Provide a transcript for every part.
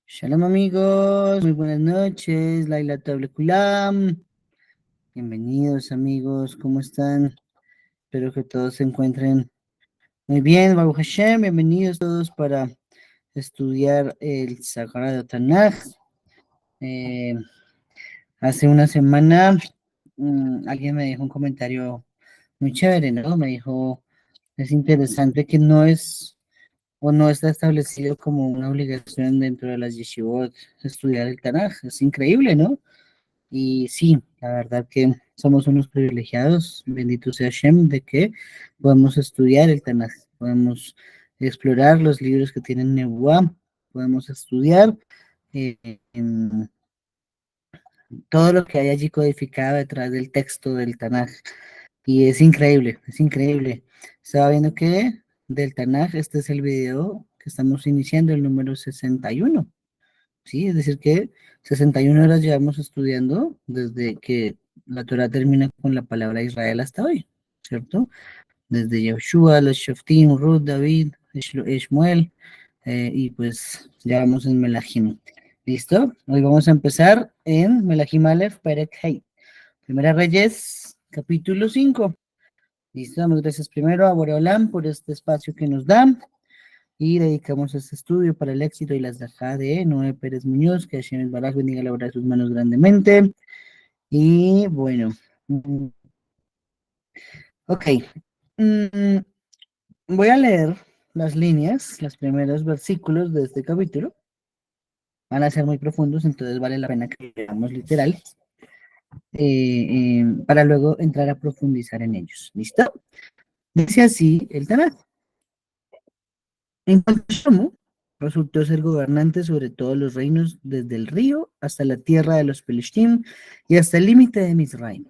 Shalom amigos, muy buenas noches, Laila Kulam. Bienvenidos amigos, ¿cómo están? Espero que todos se encuentren muy bien, Baruch Hashem, bienvenidos todos para estudiar el Sagrado Tanaj. Eh, Hace una semana alguien me dejó un comentario muy chévere, ¿no? Me dijo, es interesante que no es o no está establecido como una obligación dentro de las yeshivot estudiar el Tanaj. Es increíble, ¿no? Y sí, la verdad que somos unos privilegiados, bendito sea Hashem, de que podemos estudiar el Tanaj, podemos explorar los libros que tienen Nebuá, podemos estudiar eh, en todo lo que hay allí codificado detrás del texto del Tanaj. Y es increíble, es increíble. Estaba viendo que del Tanaj, este es el video que estamos iniciando, el número 61. Sí, es decir que 61 horas llevamos estudiando desde que la Torah termina con la palabra Israel hasta hoy, ¿cierto? Desde Yoshua, los Shoftim, Ruth, David, Shmuel, y pues ya vamos en Melahim. ¿Listo? Hoy vamos a empezar en Melahim Aleph, Perek Hei. Primera Reyes, capítulo 5. ¿Listo? Damos gracias primero a Boreolam por este espacio que nos da y dedicamos este estudio para el éxito y las dajá de Noé Pérez Muñoz, que Hashem Baraj bendiga la obra de sus manos grandemente. Y bueno, mm, ok, mm, voy a leer las líneas, los primeros versículos de este capítulo. Van a ser muy profundos, entonces vale la pena que leamos literal para luego entrar a profundizar en ellos. ¿Listo? Dice así el Tanakh. En cuanto a Shlomo, resultó ser gobernante sobre todos los reinos, desde el río hasta la tierra de los Pelishtim y hasta el límite de Mizraim.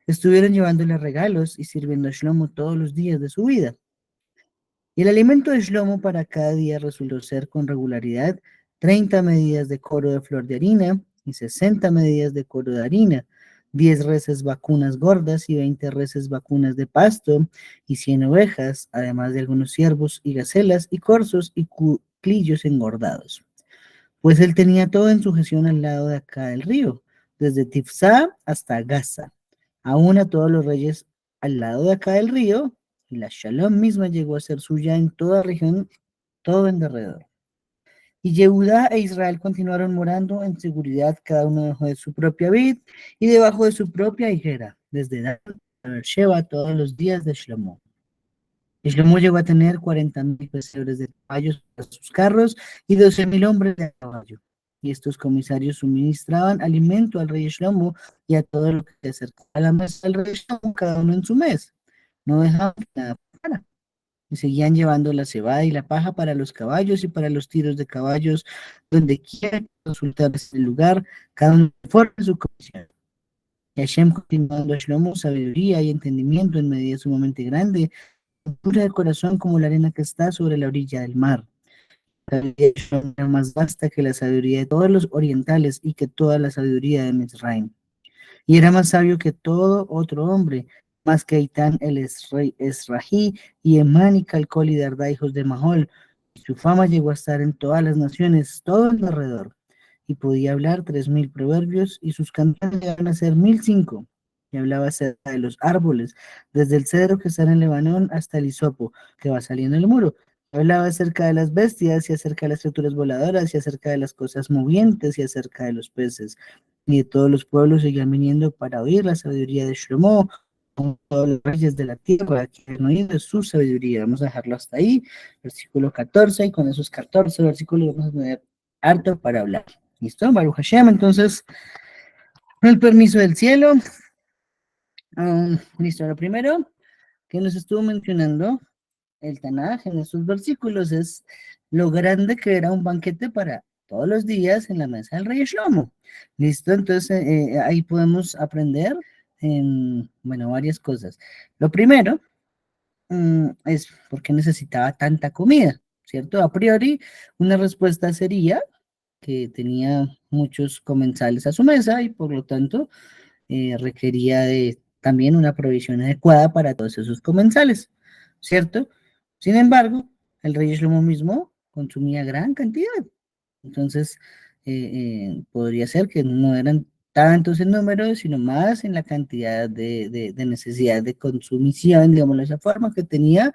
Estuvieron llevándole regalos y sirviendo a Shlomo todos los días de su vida. Y el alimento de Shlomo para cada día resultó ser con regularidad 30 medidas de coro de flor de harina y 60 medidas de coro de harina, 10 reses vacunas gordas y 20 reses vacunas de pasto y 100 ovejas, además de algunos ciervos y gacelas y corzos y cuclillos engordados. Pues él tenía todo en sujeción al lado de acá del río, desde Tifsá hasta Gaza, aún a todos los reyes al lado de acá del río, y la Shalom misma llegó a ser suya en toda región, todo en derredor. Y Yehudá e Israel continuaron morando en seguridad, cada uno debajo de su propia vid y debajo de su propia higuera, desde Dan a Beersheba todos los días de Shlomo. Y Shlomo llegó a tener 40.000 pesebres de caballos para sus carros y 12.000 hombres de a caballo. Y estos comisarios suministraban alimento al rey Shlomo y a todo lo que se acercaba a la mesa del rey Shlomo, cada uno en su mes. No dejaban que nada pasara. Y seguían llevando la cebada y la paja para los caballos y para los tiros de caballos, donde quiera que consultar el lugar, cada uno conforme a su comisión. Y Hashem continuando a Shlomo sabiduría y entendimiento en medida sumamente grande, pura de corazón como la arena que está sobre la orilla del mar. La sabiduría de Shlomo era más vasta que la sabiduría de todos los orientales y que toda la sabiduría de Mizraim. Y era más sabio que todo otro hombre, más que Itán el Esrají y Emán y Calcol y Dardá, hijos de Mahol. Y su fama llegó a estar en todas las naciones, todo alrededor. Y podía hablar 3.000 proverbios, y sus canciones llegaban a ser 1.005. Y hablaba acerca de los árboles, desde el cedro que está en el Lebanón hasta el hisopo, que va saliendo del muro. Hablaba acerca de las bestias y acerca de las criaturas voladoras y acerca de las cosas movientes y acerca de los peces. Y de todos los pueblos seguían viniendo para oír la sabiduría de Shlomo, como todos los reyes de la tierra que han oído su sabiduría. Vamos a dejarlo hasta ahí, versículo 14, y con esos 14 versículos vamos a tener harto para hablar. ¿Listo? Baruch Hashem, entonces, con el permiso del cielo. Listo, lo primero que nos estuvo mencionando el Tanaj en estos versículos es lo grande que era un banquete para todos los días en la mesa del rey Shlomo. ¿Listo? Entonces ahí podemos aprender, bueno, varias cosas. Lo primero es por qué necesitaba tanta comida, ¿cierto? A priori, una respuesta sería que tenía muchos comensales a su mesa y por lo tanto requería de también una provisión adecuada para todos esos comensales, ¿cierto? Sin embargo, el rey Shlomo mismo consumía gran cantidad. Entonces, podría ser que no eran tantos en número, sino más en la cantidad de necesidad de consumición, digamos de esa forma, que tenía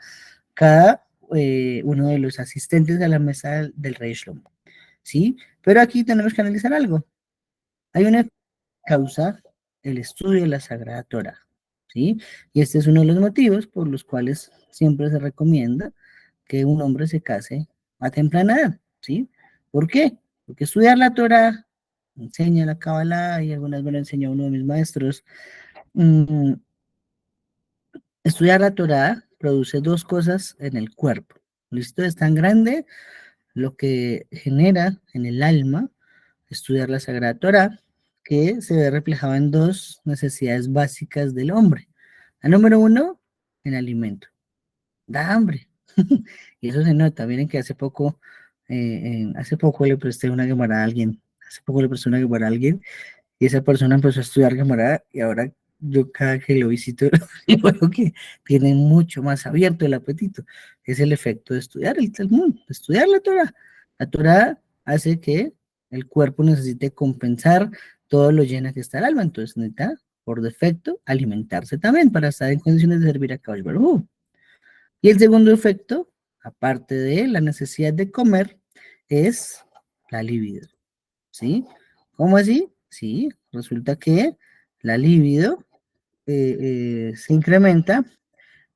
cada uno de los asistentes a la mesa del rey Shlomo. ¿Sí? Pero aquí tenemos que analizar algo. Hay una causa, el estudio de la Sagrada Torah. ¿Sí? Y este es uno de los motivos por los cuales siempre se recomienda que un hombre se case a temprana edad, ¿sí? ¿Por qué? Porque estudiar la Torah enseña la Kabbalah y algunas me lo enseñó uno de mis maestros. mm, Estudiar la Torah produce dos cosas en el cuerpo. ¿Listo? Es tan grande lo que genera en el alma estudiar la Sagrada Torah que se ve reflejado en dos necesidades básicas del hombre. La número uno, el alimento. Da hambre. Y eso se nota. Miren que hace poco le presté una Gemara a alguien. Hace poco le presté una Gemara a alguien y esa persona empezó a estudiar Gemara y ahora yo cada que lo visito y veo que tiene mucho más abierto el apetito. Es el efecto de estudiar el Talmud, de estudiar la Torah. La Torah hace que el cuerpo necesite compensar todo lo llena que está el alma, entonces necesita por defecto alimentarse también para estar en condiciones de servir a Kadosh Baruj Hu. Y el segundo efecto, aparte de la necesidad de comer, es la libido, ¿sí? ¿Cómo así? Sí, resulta que la libido se incrementa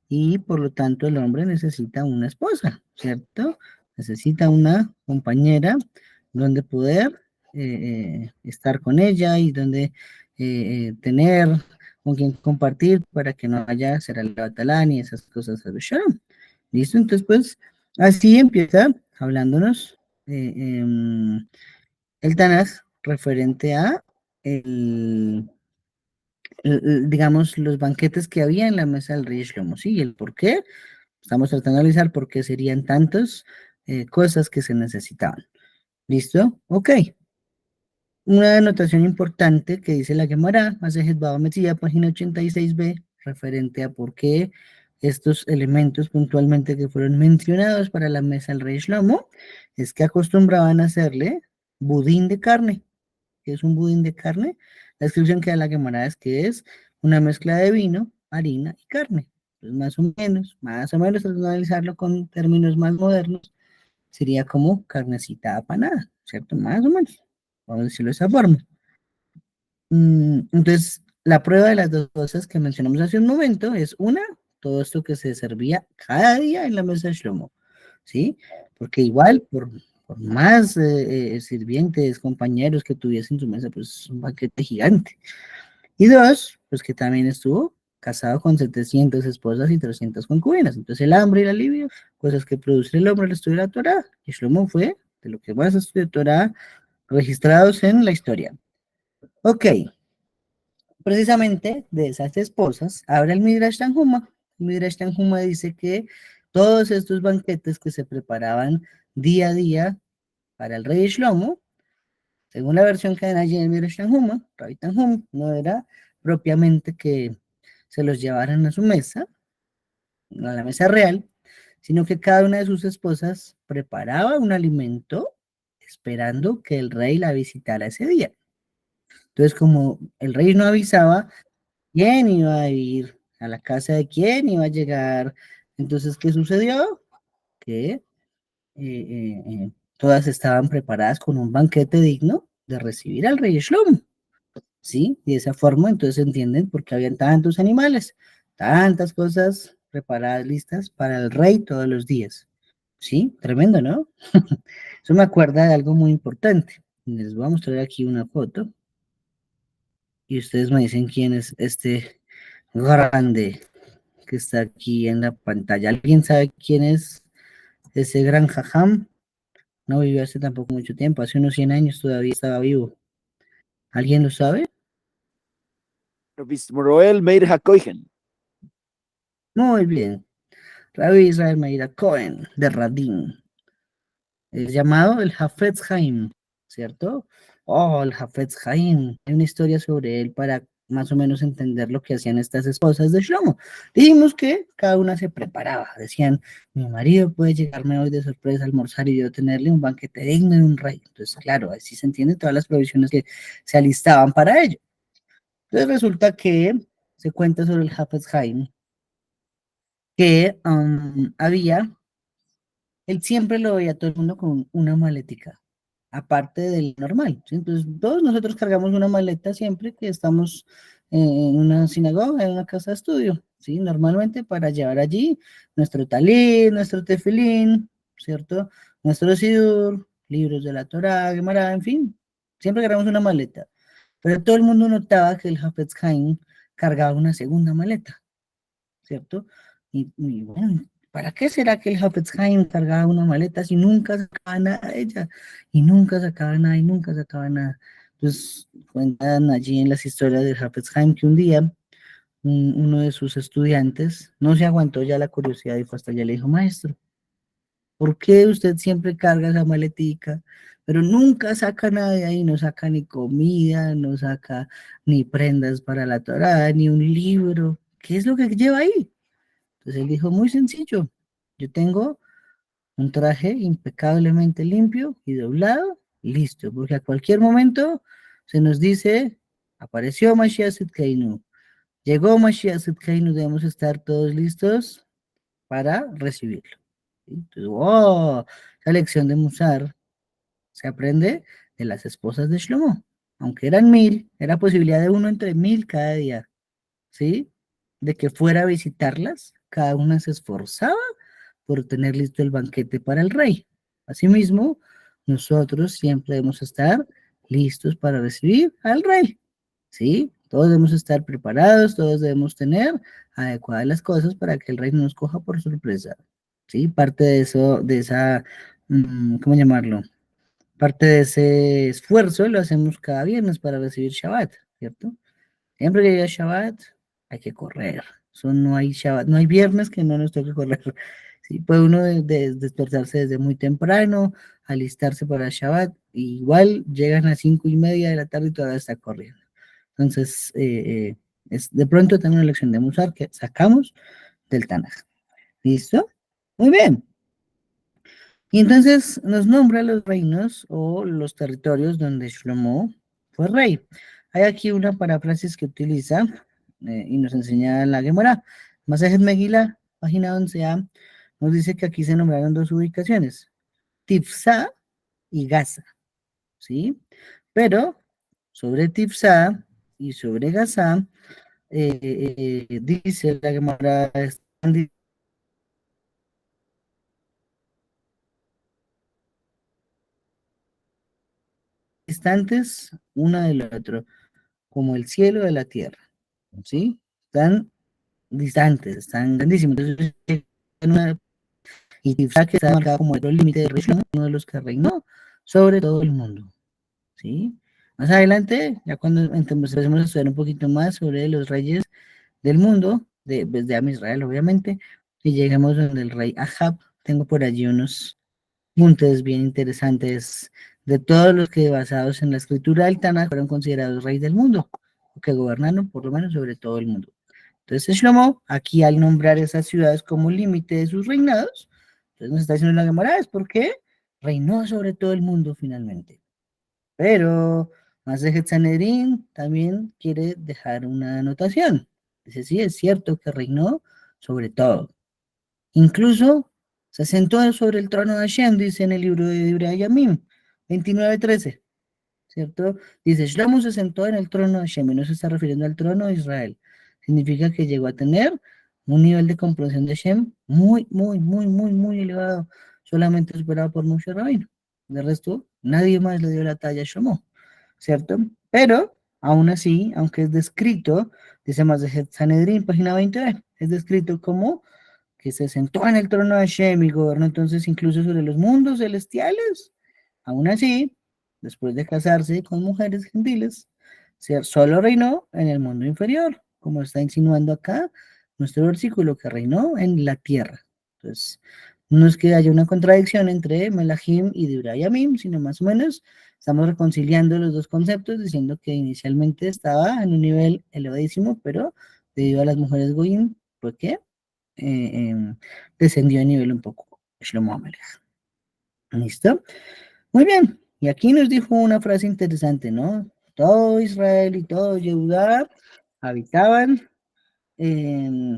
y por lo tanto el hombre necesita una esposa, ¿cierto? Necesita una compañera donde poder estar con ella y donde tener con quien compartir para que no haya ser al batalán y esas cosas. ¿Listo? Entonces, pues, así empieza hablándonos el Tanaj referente a digamos, los banquetes que había en la mesa del rey Shlomo, ¿sí? Y el por qué. Estamos tratando de analizar por qué serían tantas cosas que se necesitaban. ¿Listo? Ok. Una anotación importante que dice la Gemara, Masejet Baba Metzia, página 86b, referente a por qué estos elementos puntualmente que fueron mencionados para la mesa del rey Shlomo, es que acostumbraban a hacerle budín de carne. ¿Qué es un budín de carne? La descripción que da la Gemara es que es una mezcla de vino, harina y carne. Pues más o menos, tratando de analizarlo con términos más modernos, sería como carnecita apanada, ¿cierto? Más o menos, vamos a decirlo de esa forma. Entonces, la prueba de las dos cosas que mencionamos hace un momento es una, todo esto que se servía cada día en la mesa de Shlomo, ¿sí? Porque igual, por más sirvientes, compañeros que tuviese en su mesa, pues es un banquete gigante. Y dos, pues que también estuvo casado con 700 esposas y 300 concubinas. Entonces el hambre y el alivio, cosas que produce el hombre al estudio de la Torah. Y Shlomo fue de lo que más estudió Torah registrados en la historia. Ok, precisamente de esas esposas, habla el Midrash Tanhuma. El Midrash Tanhuma dice que todos estos banquetes que se preparaban día a día para el rey Shlomo, según la versión que hay allí en el Midrash Tanhuma, Rabbi Tanhum, no era propiamente que se los llevaran a su mesa, a la mesa real, sino que cada una de sus esposas preparaba un alimento esperando que el rey la visitara ese día. Entonces, como el rey no avisaba quién iba a ir a la casa de quién iba a llegar, entonces, ¿qué sucedió? Que todas estaban preparadas con un banquete digno de recibir al rey Shlomo. ¿Sí? Y de esa forma entonces entienden por qué habían tantos animales, tantas cosas preparadas, listas para el rey todos los días. ¿Sí? Tremendo, ¿no? Eso me acuerda de algo muy importante. Les voy a mostrar aquí una foto y ustedes me dicen quién es este grande que está aquí en la pantalla. ¿Alguien sabe quién es ese gran jajam? No vivió hace tampoco mucho tiempo, hace unos 100 años todavía estaba vivo. ¿Alguien lo sabe? Roel Meir HaKohen. Muy bien. Rabbi Israel Meir Cohen, de Radin. Es llamado el Hafetz Haim, ¿cierto? Oh, el Hafetz Haim. Hay una historia sobre él para más o menos entender lo que hacían estas esposas de Shlomo. Dijimos que cada una se preparaba. Decían, mi marido puede llegarme hoy de sorpresa a almorzar y yo tenerle un banquete digno de un rey. Entonces, claro, así se entienden todas las provisiones que se alistaban para ello. Entonces resulta que se cuenta sobre el Hafez Haim que había, él siempre lo veía a todo el mundo con una maletica, aparte del normal, ¿sí? Entonces, todos nosotros cargamos una maleta siempre que estamos en una sinagoga, en una casa de estudio, ¿sí? Normalmente para llevar allí nuestro talí, nuestro tefilín, ¿cierto? Nuestro sidur, libros de la Torá, Gemara, en fin, siempre cargamos una maleta. Pero todo el mundo notaba que el Hafetz Haim cargaba una segunda maleta, ¿cierto? Y bueno, ¿para qué será que el Hafetz Haim cargaba una maleta si nunca sacaba nada de ella? Y nunca sacaba nada, y nunca sacaba nada. Entonces, cuentan allí en las historias del Hafetz Haim que un día uno de sus estudiantes no se aguantó ya la curiosidad y fue hasta allá y le dijo, maestro, ¿por qué usted siempre carga esa maletica, pero nunca saca nada de ahí? No saca ni comida, no saca ni prendas para la Torá, ni un libro. ¿Qué es lo que lleva ahí? Entonces él dijo, muy sencillo, yo tengo un traje impecablemente limpio y doblado, listo, porque a cualquier momento se nos dice, apareció Mashiach Tzidkeinu, llegó Mashiach Tzidkeinu, debemos estar todos listos para recibirlo. ¿Sí? Entonces, oh, esa lección de Musar se aprende de las esposas de Shlomo. Aunque eran 1000, era posibilidad de uno entre 1000 cada día, ¿sí? De que fuera a visitarlas, cada una se esforzaba por tener listo el banquete para el rey. Asimismo, nosotros siempre debemos estar listos para recibir al rey, ¿sí? Todos debemos estar preparados, todos debemos tener adecuadas las cosas para que el rey no nos coja por sorpresa, ¿sí? Parte de eso, de esa, ¿cómo llamarlo? Parte de ese esfuerzo lo hacemos cada viernes para recibir Shabbat, ¿cierto? Siempre que llega Shabbat, hay que correr. Eso no hay Shabbat, no hay viernes que no nos toque correr. Sí, puede uno despertarse desde muy temprano, alistarse para Shabbat, y igual llegan a 5:30 de la tarde y todavía está corriendo. Entonces, es de pronto también una lección de Musar que sacamos del Tanaj. ¿Listo? Muy bien. Y entonces nos nombra los reinos o los territorios donde Shlomo fue rey. Hay aquí una paráfrasis que utiliza y nos enseña la Gemara. Masejet Megillah, página 11a, nos dice que aquí se nombraron dos ubicaciones, Tifsa y Gaza, ¿sí? Pero sobre Tifsa y sobre Gaza, dice la Gemara, están distantes una del otro, como el cielo de la tierra, ¿sí? Están distantes, están grandísimos. Entonces, y Tifsa que está marcado como el límite de región, uno de los que reinó sobre todo el mundo, ¿sí? Más adelante, ya cuando empecemos a estudiar un poquito más sobre los reyes del mundo, desde Am Israel, obviamente, y llegamos donde el rey Ahab, tengo por allí unos puntos bien interesantes de todos los que basados en la escritura del Tanaj fueron considerados rey del mundo, o que gobernaron por lo menos sobre todo el mundo. Entonces Shlomo, aquí al nombrar esas ciudades como límite de sus reinados, entonces nos está diciendo la Gemara, es porque reinó sobre todo el mundo finalmente. Pero Masejet Sanedrín también quiere dejar una anotación. Dice, sí, es cierto que reinó sobre todo. Incluso se sentó sobre el trono de Hashem, dice en el libro de Divrei Yamim 29:13. ¿Cierto? Dice, Shlomo se sentó en el trono de Hashem, y no se está refiriendo al trono de Israel. Significa que llegó a tener un nivel de comprensión de Hashem muy, muy, muy, muy, muy elevado, solamente superado por Moshe Rabbeinu. De resto, nadie más le dio la talla a Shlomo, ¿cierto? Pero, aún así, aunque es descrito, dice más de Sanedrín, página 20, es descrito como que se sentó en el trono de Hashem y gobernó entonces incluso sobre los mundos celestiales. Aún así, después de casarse con mujeres gentiles, solo reinó en el mundo inferior, como está insinuando acá nuestro versículo, que reinó en la tierra. Entonces, No es que haya una contradicción entre Melahim y Dibra Yamim, sino más o menos estamos reconciliando los dos conceptos, diciendo que inicialmente estaba en un nivel elevadísimo, pero debido a las mujeres Goyim, ¿por qué? Descendió de nivel un poco. Shlomo Amelech. ¿Listo? Muy bien. Y aquí nos dijo una frase interesante, ¿no? Todo Israel y todo Yehudá habitaban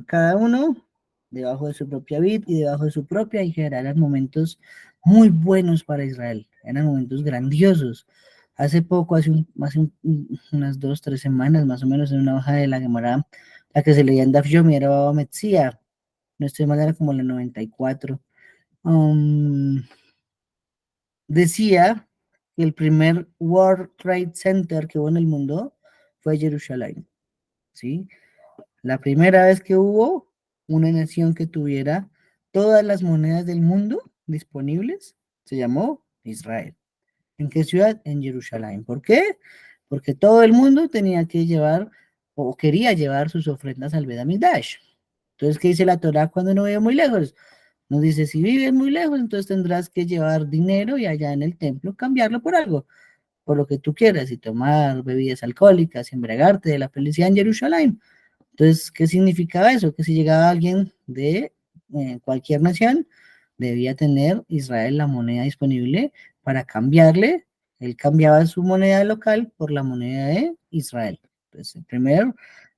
cada uno debajo de su propia vid y debajo de su propia higuera. Eran momentos muy buenos para Israel, eran momentos grandiosos. Hace poco, unas 2, 3 semanas, más o menos, en una hoja de la Gemara, la que se leía en Daf Yomi era Baba Metzia, no estoy mal, era como la 94. Um, Decía que el primer World Trade Center que hubo en el mundo fue Jerusalén, ¿sí? La primera vez que hubo una nación que tuviera todas las monedas del mundo disponibles se llamó Israel. ¿En qué ciudad? En Jerusalén. ¿Por qué? Porque todo el mundo tenía que llevar o quería llevar sus ofrendas al Bet HaMikdash. Entonces, ¿qué dice la Torah cuando no vive muy lejos? Nos dice, si vives muy lejos, entonces tendrás que llevar dinero y allá en el templo cambiarlo por algo, por lo que tú quieras, y tomar bebidas alcohólicas, y embriagarte de la felicidad en Jerusalén. Entonces, ¿qué significaba eso? Que si llegaba alguien de cualquier nación, debía tener Israel la moneda disponible para cambiarle. Él cambiaba su moneda local por la moneda de Israel. Entonces, el primer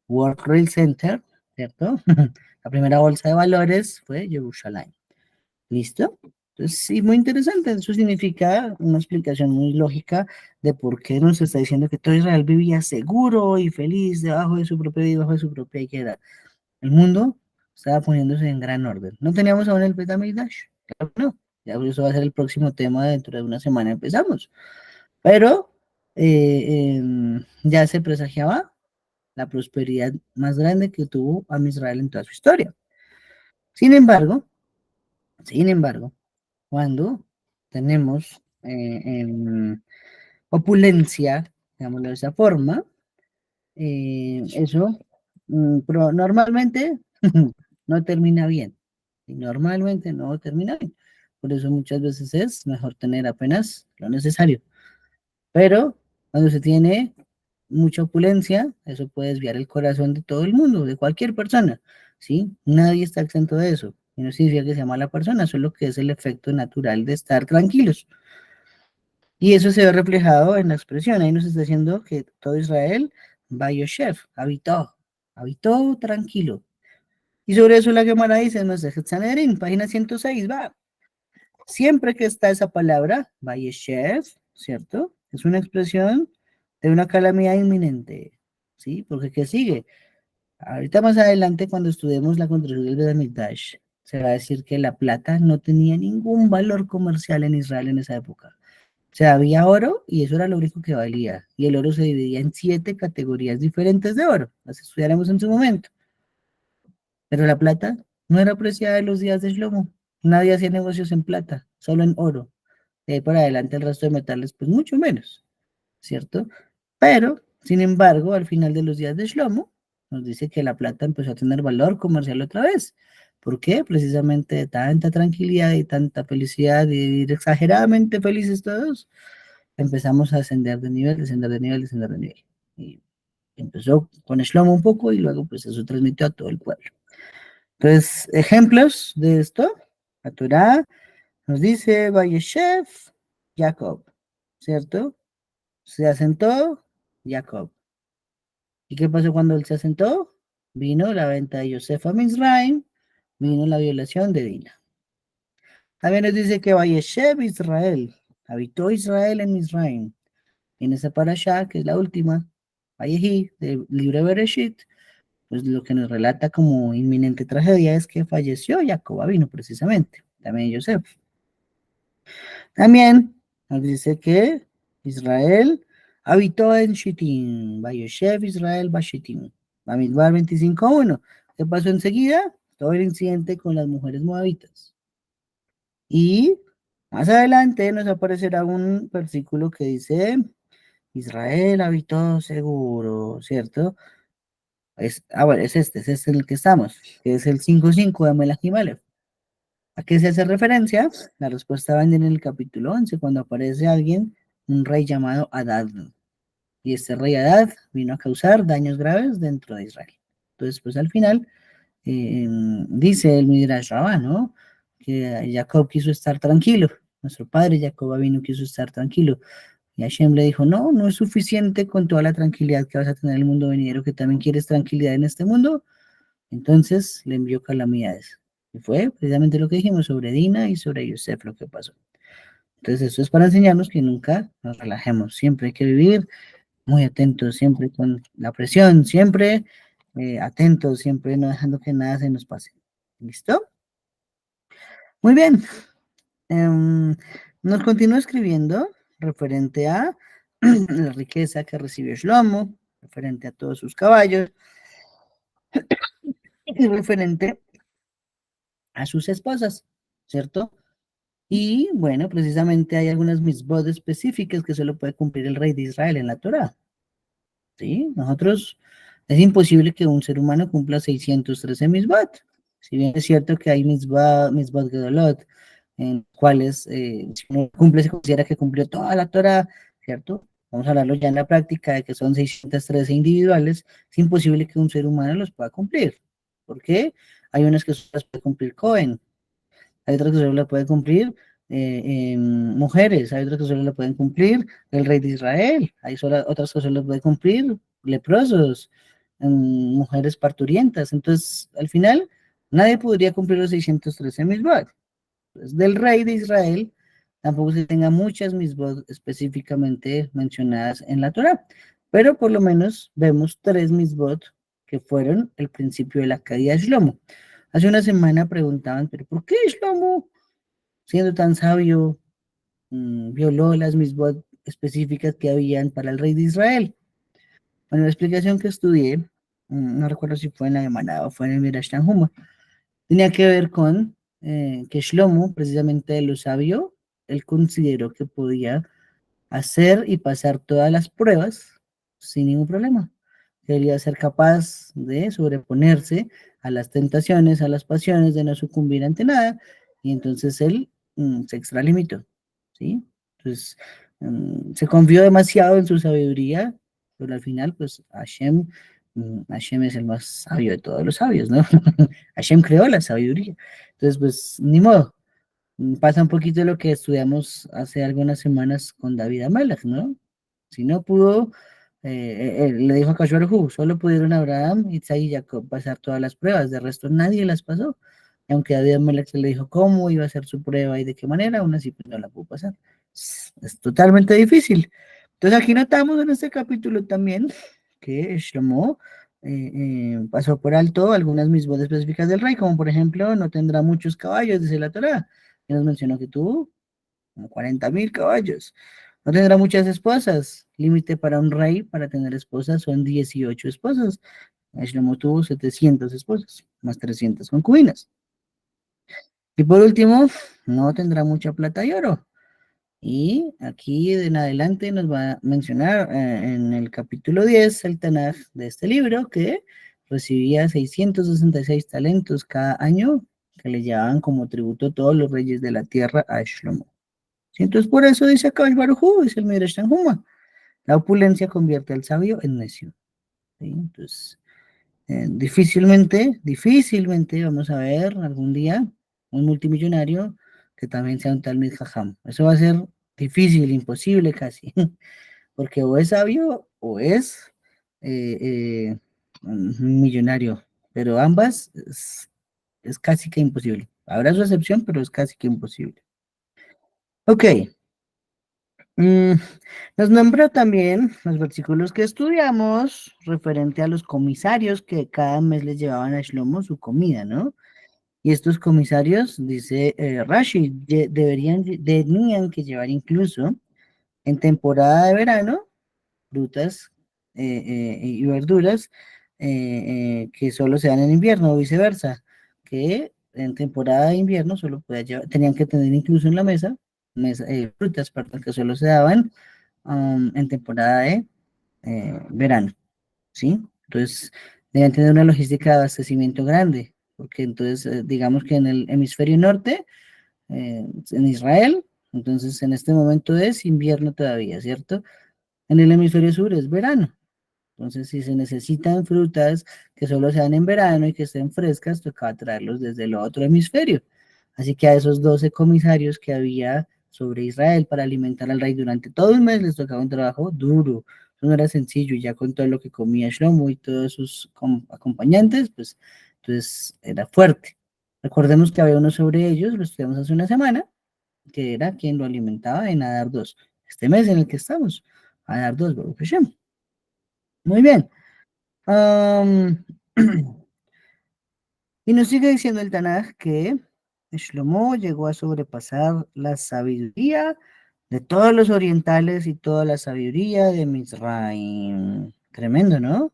World Trade Center, ¿cierto? La primera bolsa de valores fue Jerusalén. ¿Listo? Entonces, sí, muy interesante. Eso significa una explicación muy lógica de por qué nos está diciendo que todo Israel vivía seguro y feliz debajo de su propia vida, debajo de su propia higuera. El mundo estaba poniéndose en gran orden. No teníamos aún el Betamigdash. Claro que no. Ya eso va a ser el próximo tema dentro de una semana empezamos. Pero ya se presagiaba la prosperidad más grande que tuvo a Israel en toda su historia. Sin embargo, sin embargo, cuando tenemos opulencia, digámoslo de esa forma, eso normalmente no termina bien. Y normalmente no termina bien. Por eso muchas veces es mejor tener apenas lo necesario. Pero cuando se tiene mucha opulencia, eso puede desviar el corazón de todo el mundo, de cualquier persona, ¿sí? Nadie está exento de eso. Y no significa que sea mala persona, solo que es el efecto natural de estar tranquilos. Y eso se ve reflejado en la expresión. Ahí nos está diciendo que todo Israel, Bayoshev, habitó tranquilo. Y sobre eso la Gemara dice, no sé, Sanedrín, página 106, va. Siempre que está esa palabra, Bayeshev, ¿cierto? Es una expresión de una calamidad inminente, ¿sí? Porque ¿qué sigue? Ahorita más adelante, cuando estudiemos la construcción del Betamikdash, se va a decir que la plata no tenía ningún valor comercial en Israel en esa época. O sea, había oro y eso era lo único que valía. Y el oro se dividía en 7 categorías diferentes de oro. Las estudiaremos en su momento. Pero la plata no era apreciada en los días de Shlomo. Nadie hacía negocios en plata, solo en oro. De ahí para adelante el resto de metales, pues mucho menos, ¿cierto? Pero, sin embargo, al final de los días de Shlomo, nos dice que la plata empezó a tener valor comercial otra vez. ¿Por qué? Precisamente de tanta tranquilidad y tanta felicidad y vivir exageradamente felices todos, empezamos a ascender de nivel, descender de nivel, descender de nivel. Y empezó con Shlomo un poco y luego pues eso transmitió a todo el pueblo. Entonces, ejemplos de esto, la Torah nos dice, Vayeshev, Jacob, ¿cierto? Se asentó Jacob. ¿Y qué pasó cuando él se asentó? Vino la venta de Yosef a Mizraim, vino la violación de Dina. También nos dice que Vayeshev Israel, habitó Israel en Mizraim. En esa parasha, que es la última, Vayehi, del libro de Bereshit, pues lo que nos relata como inminente tragedia es que falleció Jacob vino precisamente, también Yosef. También nos dice que Israel habitó en Shittim, Vayoshev Israel Bashittim, Bamidbar 25:1. ¿Qué pasó enseguida? Todo el incidente con las mujeres moabitas. Y más adelante nos aparecerá un versículo que dice, Israel habitó seguro, ¿cierto? Bueno, es este en el que estamos, que es el 5:5 de Melachim Aleph. ¿A qué se hace referencia? La respuesta va en el capítulo 11, cuando aparece alguien, un rey llamado Adad. Y este rey Adad vino a causar daños graves dentro de Israel. Entonces, pues al final, dice el Midrash Rabbah, ¿no? Que Jacob quiso estar tranquilo. Nuestro padre Jacob vino quiso estar tranquilo. Y Hashem le dijo, no, no es suficiente con toda la tranquilidad que vas a tener en el mundo venidero, que también quieres tranquilidad en este mundo. Entonces le envió calamidades. Y fue precisamente lo que dijimos sobre Dina y sobre Yosef, lo que pasó. Entonces, eso es para enseñarnos que nunca nos relajemos. Siempre hay que vivir muy atentos, siempre con la presión, siempre atentos, siempre no dejando que nada se nos pase. ¿Listo? Muy bien. Nos continúa escribiendo referente a la riqueza que recibió Shlomo, referente a todos sus caballos y referente a sus esposas, ¿cierto? Y bueno, precisamente hay algunas misbod específicas que solo puede cumplir el rey de Israel en la Torá. ¿Sí? Nosotros, es imposible que un ser humano cumpla 613 misbod. Si bien es cierto que hay misbod gedolot, en cuales si uno cumple, se considera que cumplió toda la Torá, ¿cierto? Vamos a hablarlo ya en la práctica de que son 613 individuales, es imposible que un ser humano los pueda cumplir. ¿Por qué? Hay unas que solo las puede cumplir Cohen, hay otras que solo la pueden cumplir mujeres, hay otras que solo la pueden cumplir el rey de Israel, hay otras que solo la pueden cumplir leprosos, mujeres parturientas. Entonces, al final, nadie podría cumplir los 613 misbod. Pues, del rey de Israel, tampoco se tenga muchas misbod específicamente mencionadas en la Torah, pero por lo menos vemos tres misbod que fueron el principio de la caída de Shlomo. Hace una semana preguntaban, pero ¿por qué Shlomo, siendo tan sabio, violó las misbod específicas que habían para el rey de Israel? Bueno, la explicación que estudié, no recuerdo si fue en la Gemara o fue en el Midrash Tanhuma, tenía que ver con que Shlomo, precisamente de lo sabio, él consideró que podía hacer y pasar todas las pruebas sin ningún problema. Quería ser capaz de sobreponerse a las tentaciones, a las pasiones, de no sucumbir ante nada, y entonces él se extralimitó, ¿sí? Entonces, se confió demasiado en su sabiduría, pero al final, pues, Hashem es el más sabio de todos los sabios, ¿no? Hashem creó la sabiduría. Entonces, pues, ni modo. Pasa un poquito lo que estudiamos hace algunas semanas con David Amelech, ¿no? Si no pudo, le dijo a Kashbarhu, solo pudieron Abraham, Isaac y Jacob pasar todas las pruebas, de resto nadie las pasó. Y aunque David Amelech se le dijo cómo iba a ser su prueba y de qué manera, aún así pues, no la pudo pasar. Es totalmente difícil. Entonces aquí notamos en este capítulo también que Shlomo pasó por alto algunas mismas específicas del rey, como por ejemplo, no tendrá muchos caballos, dice la Torá, que nos mencionó que tuvo como 40.000 caballos. No tendrá muchas esposas. Límite para un rey para tener esposas son 18 esposas. Shlomo tuvo 700 esposas, más 300 concubinas. Y por último, no tendrá mucha plata y oro. Y aquí en adelante nos va a mencionar en el capítulo 10 el Tanaj de este libro que recibía 666 talentos cada año que le llevaban como tributo todos los reyes de la tierra a Shlomo. Sí, entonces por eso dice acá el Barujú, es el Midrash Tanhuma. La opulencia convierte al sabio en necio. ¿Sí? Entonces, difícilmente vamos a ver algún día un multimillonario que también sea un Talmid Jajam. Eso va a ser difícil, imposible casi, porque o es sabio o es un millonario, pero ambas es casi que imposible. Habrá su excepción, pero es casi que imposible. Ok, mm, nos nombra también los versículos que estudiamos referente a los comisarios que cada mes les llevaban a Shlomo su comida, ¿no? Y estos comisarios, dice Rashi, tenían que llevar incluso en temporada de verano frutas y verduras que solo se dan en invierno o viceversa, que en temporada de invierno solo tenían que tener incluso en la frutas, perdón, que solo se daban en temporada de verano, ¿sí? Entonces, deben tener una logística de abastecimiento grande, porque entonces digamos que en el hemisferio norte, en Israel, entonces en este momento es invierno todavía, ¿cierto? En el hemisferio sur es verano. Entonces, si se necesitan frutas que solo sean en verano y que estén frescas, tocaba traerlos desde el otro hemisferio. Así que a esos 12 comisarios que había sobre Israel para alimentar al rey durante todo un mes les tocaba un trabajo duro. Eso no era sencillo, y ya con todo lo que comía Shlomo y todos sus acompañantes, pues entonces era fuerte. Recordemos que había uno sobre ellos, lo estudiamos hace una semana, que era quien lo alimentaba en Adar 2. Este mes en el que estamos, Adar 2, Baruch Hashem. Muy bien. Am, y nos sigue diciendo el Tanaj que Shlomo llegó a sobrepasar la sabiduría de todos los orientales y toda la sabiduría de Mizraim. Tremendo, ¿no?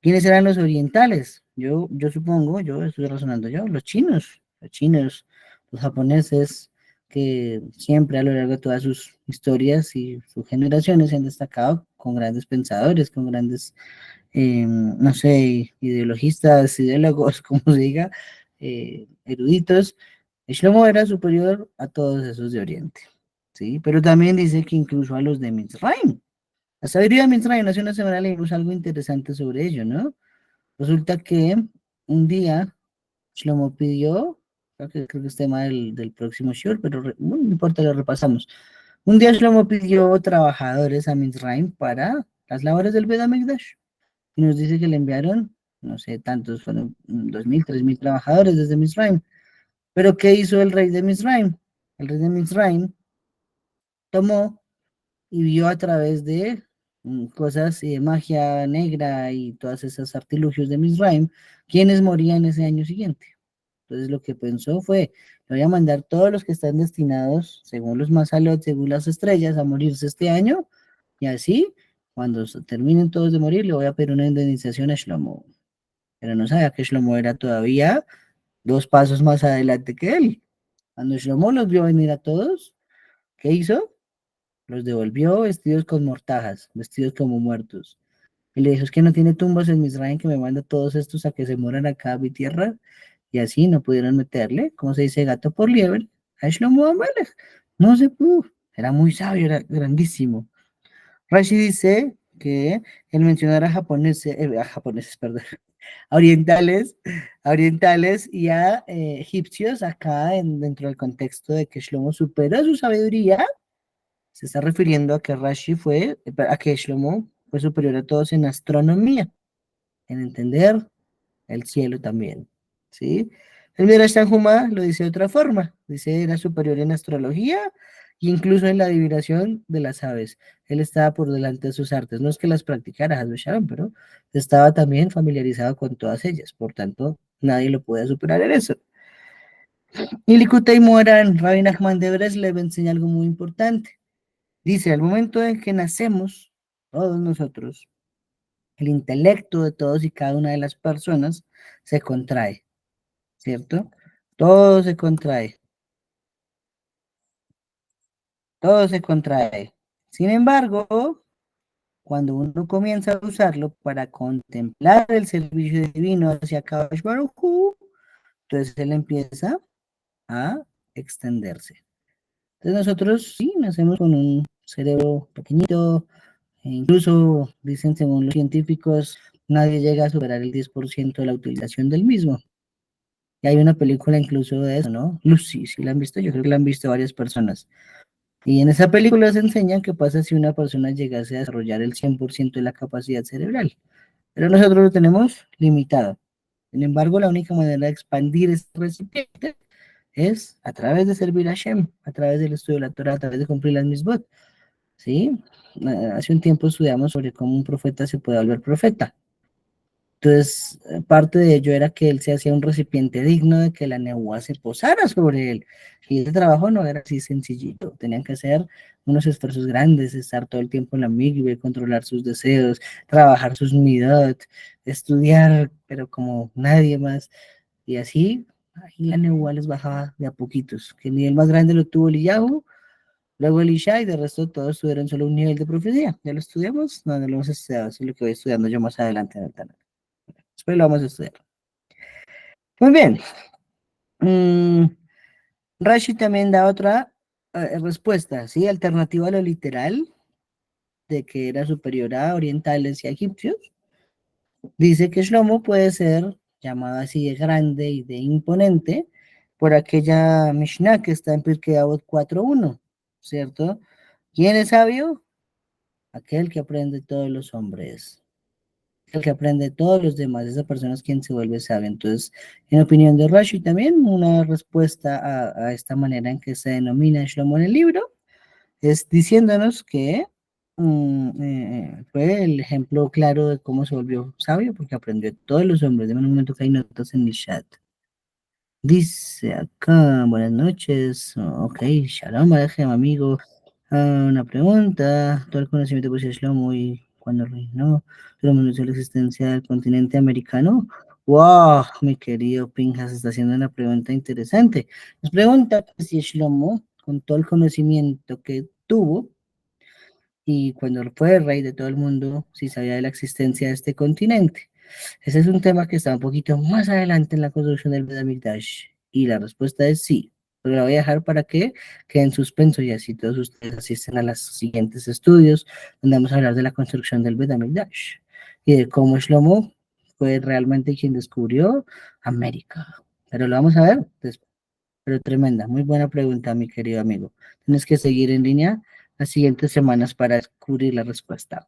¿Quiénes eran los orientales? Yo supongo, yo estoy razonando yo, los chinos, los japoneses, que siempre a lo largo de todas sus historias y sus generaciones se han destacado con grandes pensadores, con grandes no sé, ideologistas, ideólogos, como se diga, eruditos, Shlomo era superior a todos esos de Oriente, ¿sí? Pero también dice que incluso a los de Mitzrayim. La sabiduría de Mitzrayim, hace una semana leímos algo interesante sobre ello, ¿no? Resulta que un día Shlomo pidió, creo que es tema del próximo shiur, pero bueno, no importa, lo repasamos. Un día Shlomo pidió trabajadores a Mitzrayim para las labores del Beth HaMikdash y nos dice que le enviaron, no sé, tantos, fueron 2.000, 3.000 trabajadores desde Misraim. Pero ¿qué hizo el rey de Misraim? El rey de Misraim tomó y vio a través de cosas y de magia negra y todas esas artilugios de Misraim, quienes morían ese año siguiente. Entonces lo que pensó fue, le voy a mandar todos los que están destinados, según los Masalot, según las estrellas, a morirse este año, y así, cuando terminen todos de morir, le voy a pedir una indemnización a Shlomo. Pero no sabía que Shlomo era todavía 2 pasos más adelante que él. Cuando Shlomo los vio venir a todos, ¿qué hizo? Los devolvió vestidos con mortajas, vestidos como muertos. Y le dijo, es que no tiene tumbas en Israel que me manda todos estos a que se mueran acá a mi tierra. Y así no pudieron meterle, como se dice, gato por liebre, a Shlomo Amelech. No se pudo. Era muy sabio, era grandísimo. Rashi dice que el mencionar a japoneses, perdón, a orientales, a orientales y a egipcios acá dentro del contexto de que Shlomo superó su sabiduría, se está refiriendo a que a que Shlomo fue superior a todos en astronomía, en entender el cielo también, ¿sí? El Midrash Tanhuma lo dice de otra forma, dice era superior en astrología e incluso en la adivinación de las aves. Él estaba por delante de sus artes, no es que las practicara Hasbe Shalom, pero estaba también familiarizado con todas ellas, por tanto, nadie lo puede superar en eso. Y Likutei Moharan, Rabbi Nachman de Breslev enseña algo muy importante. Dice, al momento en que nacemos, todos nosotros, el intelecto de todos y cada una de las personas se contrae. ¿Cierto? Todo se contrae, todo se contrae. Sin embargo, cuando uno comienza a usarlo para contemplar el servicio divino hacia Kadosh Baruj Hu, entonces él empieza a extenderse. Entonces nosotros sí nacemos con un cerebro pequeñito, e incluso dicen según los científicos, nadie llega a superar el 10% de la utilización del mismo. Y hay una película incluso de eso, ¿no? Lucy, si la han visto, yo creo que la han visto varias personas. Y en esa película se enseña qué pasa si una persona llegase a desarrollar el 100% de la capacidad cerebral. Pero nosotros lo tenemos limitado. Sin embargo, la única manera de expandir ese recipiente es a través de servir a Shem, a través del estudio de la Torah, a través de cumplir las misbot. ¿Sí? Hace un tiempo estudiamos sobre cómo un profeta se puede volver profeta. Entonces, parte de ello era que él se hacía un recipiente digno de que la nebuá se posara sobre él. Y ese trabajo no era así sencillito. Tenían que hacer unos esfuerzos grandes, estar todo el tiempo en la migbe, controlar sus deseos, trabajar sus midot, estudiar, pero como nadie más. Y así, ahí la nebuá les bajaba de a poquitos. Que el nivel más grande lo tuvo Eliyahu, luego Elisha, y de resto todos tuvieron solo un nivel de profecía. ¿Ya lo estudiamos? No, no lo hemos estudiado. Eso es lo que voy estudiando yo más adelante en el canal. Después lo vamos a estudiar. Muy bien. Mm, Rashi también da otra respuesta, ¿sí? Alternativa a lo literal, de que era superior a orientales y a egipcios. Dice que Shlomo puede ser llamado así de grande y de imponente por aquella Mishnah que está en Pirkei Avot 4.1, ¿cierto? ¿Quién es sabio? Aquel que aprende todos los hombres, el que aprende todos los demás, esa persona es quien se vuelve sabio. Entonces, en opinión de Rashi también, una respuesta a esta manera en que se denomina Shlomo en el libro es diciéndonos que fue el ejemplo claro de cómo se volvió sabio, porque aprendió de todos los hombres. De un momento que hay notas en el chat. Dice acá, buenas noches. Ok, shalom, Alejem, amigo. Una pregunta. Todo el conocimiento pues es Shlomo y cuando reinó, pero anunció la existencia del continente americano. Wow, mi querido Pinjas está haciendo una pregunta interesante. Nos pregunta si Shlomo, con todo el conocimiento que tuvo, y cuando fue rey de todo el mundo, si sabía de la existencia de este continente. Ese es un tema que está un poquito más adelante en la construcción del Bedamigdash. Y la respuesta es sí. Pero la voy a dejar para que quede en suspenso y así todos ustedes asisten a los siguientes estudios donde vamos a hablar de la construcción del Bedamigdash y de cómo Shlomo fue realmente quien descubrió América. Pero lo vamos a ver después. Pero tremenda, muy buena pregunta, mi querido amigo. Tienes que seguir en línea las siguientes semanas para descubrir la respuesta.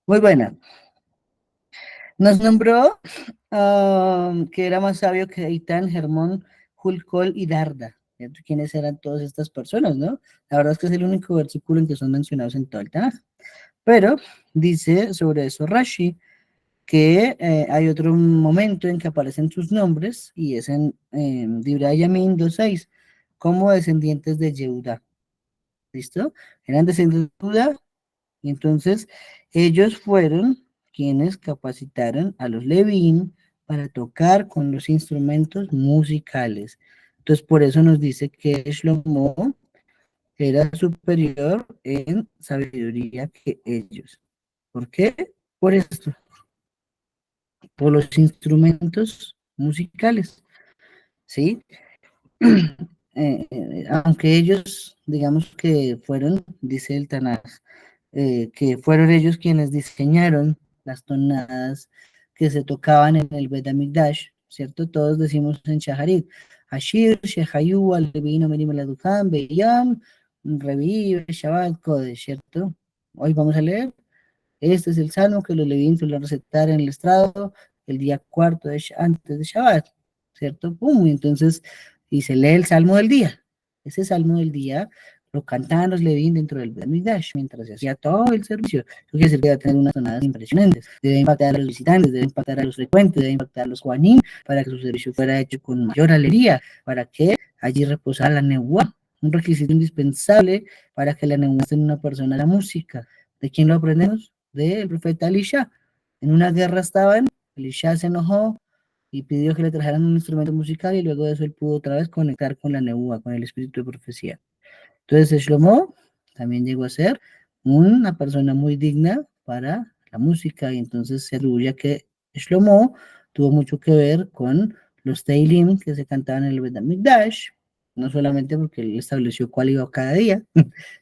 Muy buena. Nos nombró que era más sabio que Eitan, Hermón, Hulkol y Darda. ¿Cierto? ¿Quiénes eran todas estas personas, no? La verdad es que es el único versículo en que son mencionados en todo el Tanaj. Pero dice sobre eso Rashi que hay otro momento en que aparecen sus nombres y es en Divrei Yamin 2.6 como descendientes de Yehuda. ¿Listo? Eran descendientes de Judá y entonces ellos fueron quienes capacitaron a los Levín para tocar con los instrumentos musicales. Entonces por eso nos dice que Shlomo era superior en sabiduría que ellos. ¿Por qué? Por esto, por los instrumentos musicales, ¿sí? Aunque ellos, digamos que fueron, dice el Tanaj, que fueron ellos quienes diseñaron las tonadas que se tocaban en el Bet HaMikdash, ¿cierto? Todos decimos en Shaharit, Ashir, Shehayu, Alevino, Merim, Laduján, Beyam, Revi, Shabbat, Kodesh, ¿cierto? Hoy vamos a leer. Este es el salmo que los levitas suelen recitar en el estrado el día cuarto antes de Shabbat, ¿cierto? Pum, y entonces, y se lee el salmo del día. Ese salmo del día lo cantaban los levitas dentro del Mikdash mientras se hacía todo el servicio. Eso quiere decir que va a tener unas tonadas impresionantes. Debe impactar a los visitantes, debe impactar a los frecuentes, debe impactar a los Juanín para que su servicio fuera hecho con mayor alegría, para que allí reposara la neguá, un requisito indispensable para que la neguá esté en una persona la música. ¿De quién lo aprendemos? Del profeta Elisha. En una guerra estaban, Elisha se enojó y pidió que le trajeran un instrumento musical y luego de eso él pudo otra vez conectar con la nebuá, con el espíritu de profecía. Entonces Shlomo también llegó a ser una persona muy digna para la música y entonces se atribuye que Shlomo tuvo mucho que ver con los Teilim que se cantaban en el Bet HaMikdash, no solamente porque él estableció cuál iba cada día,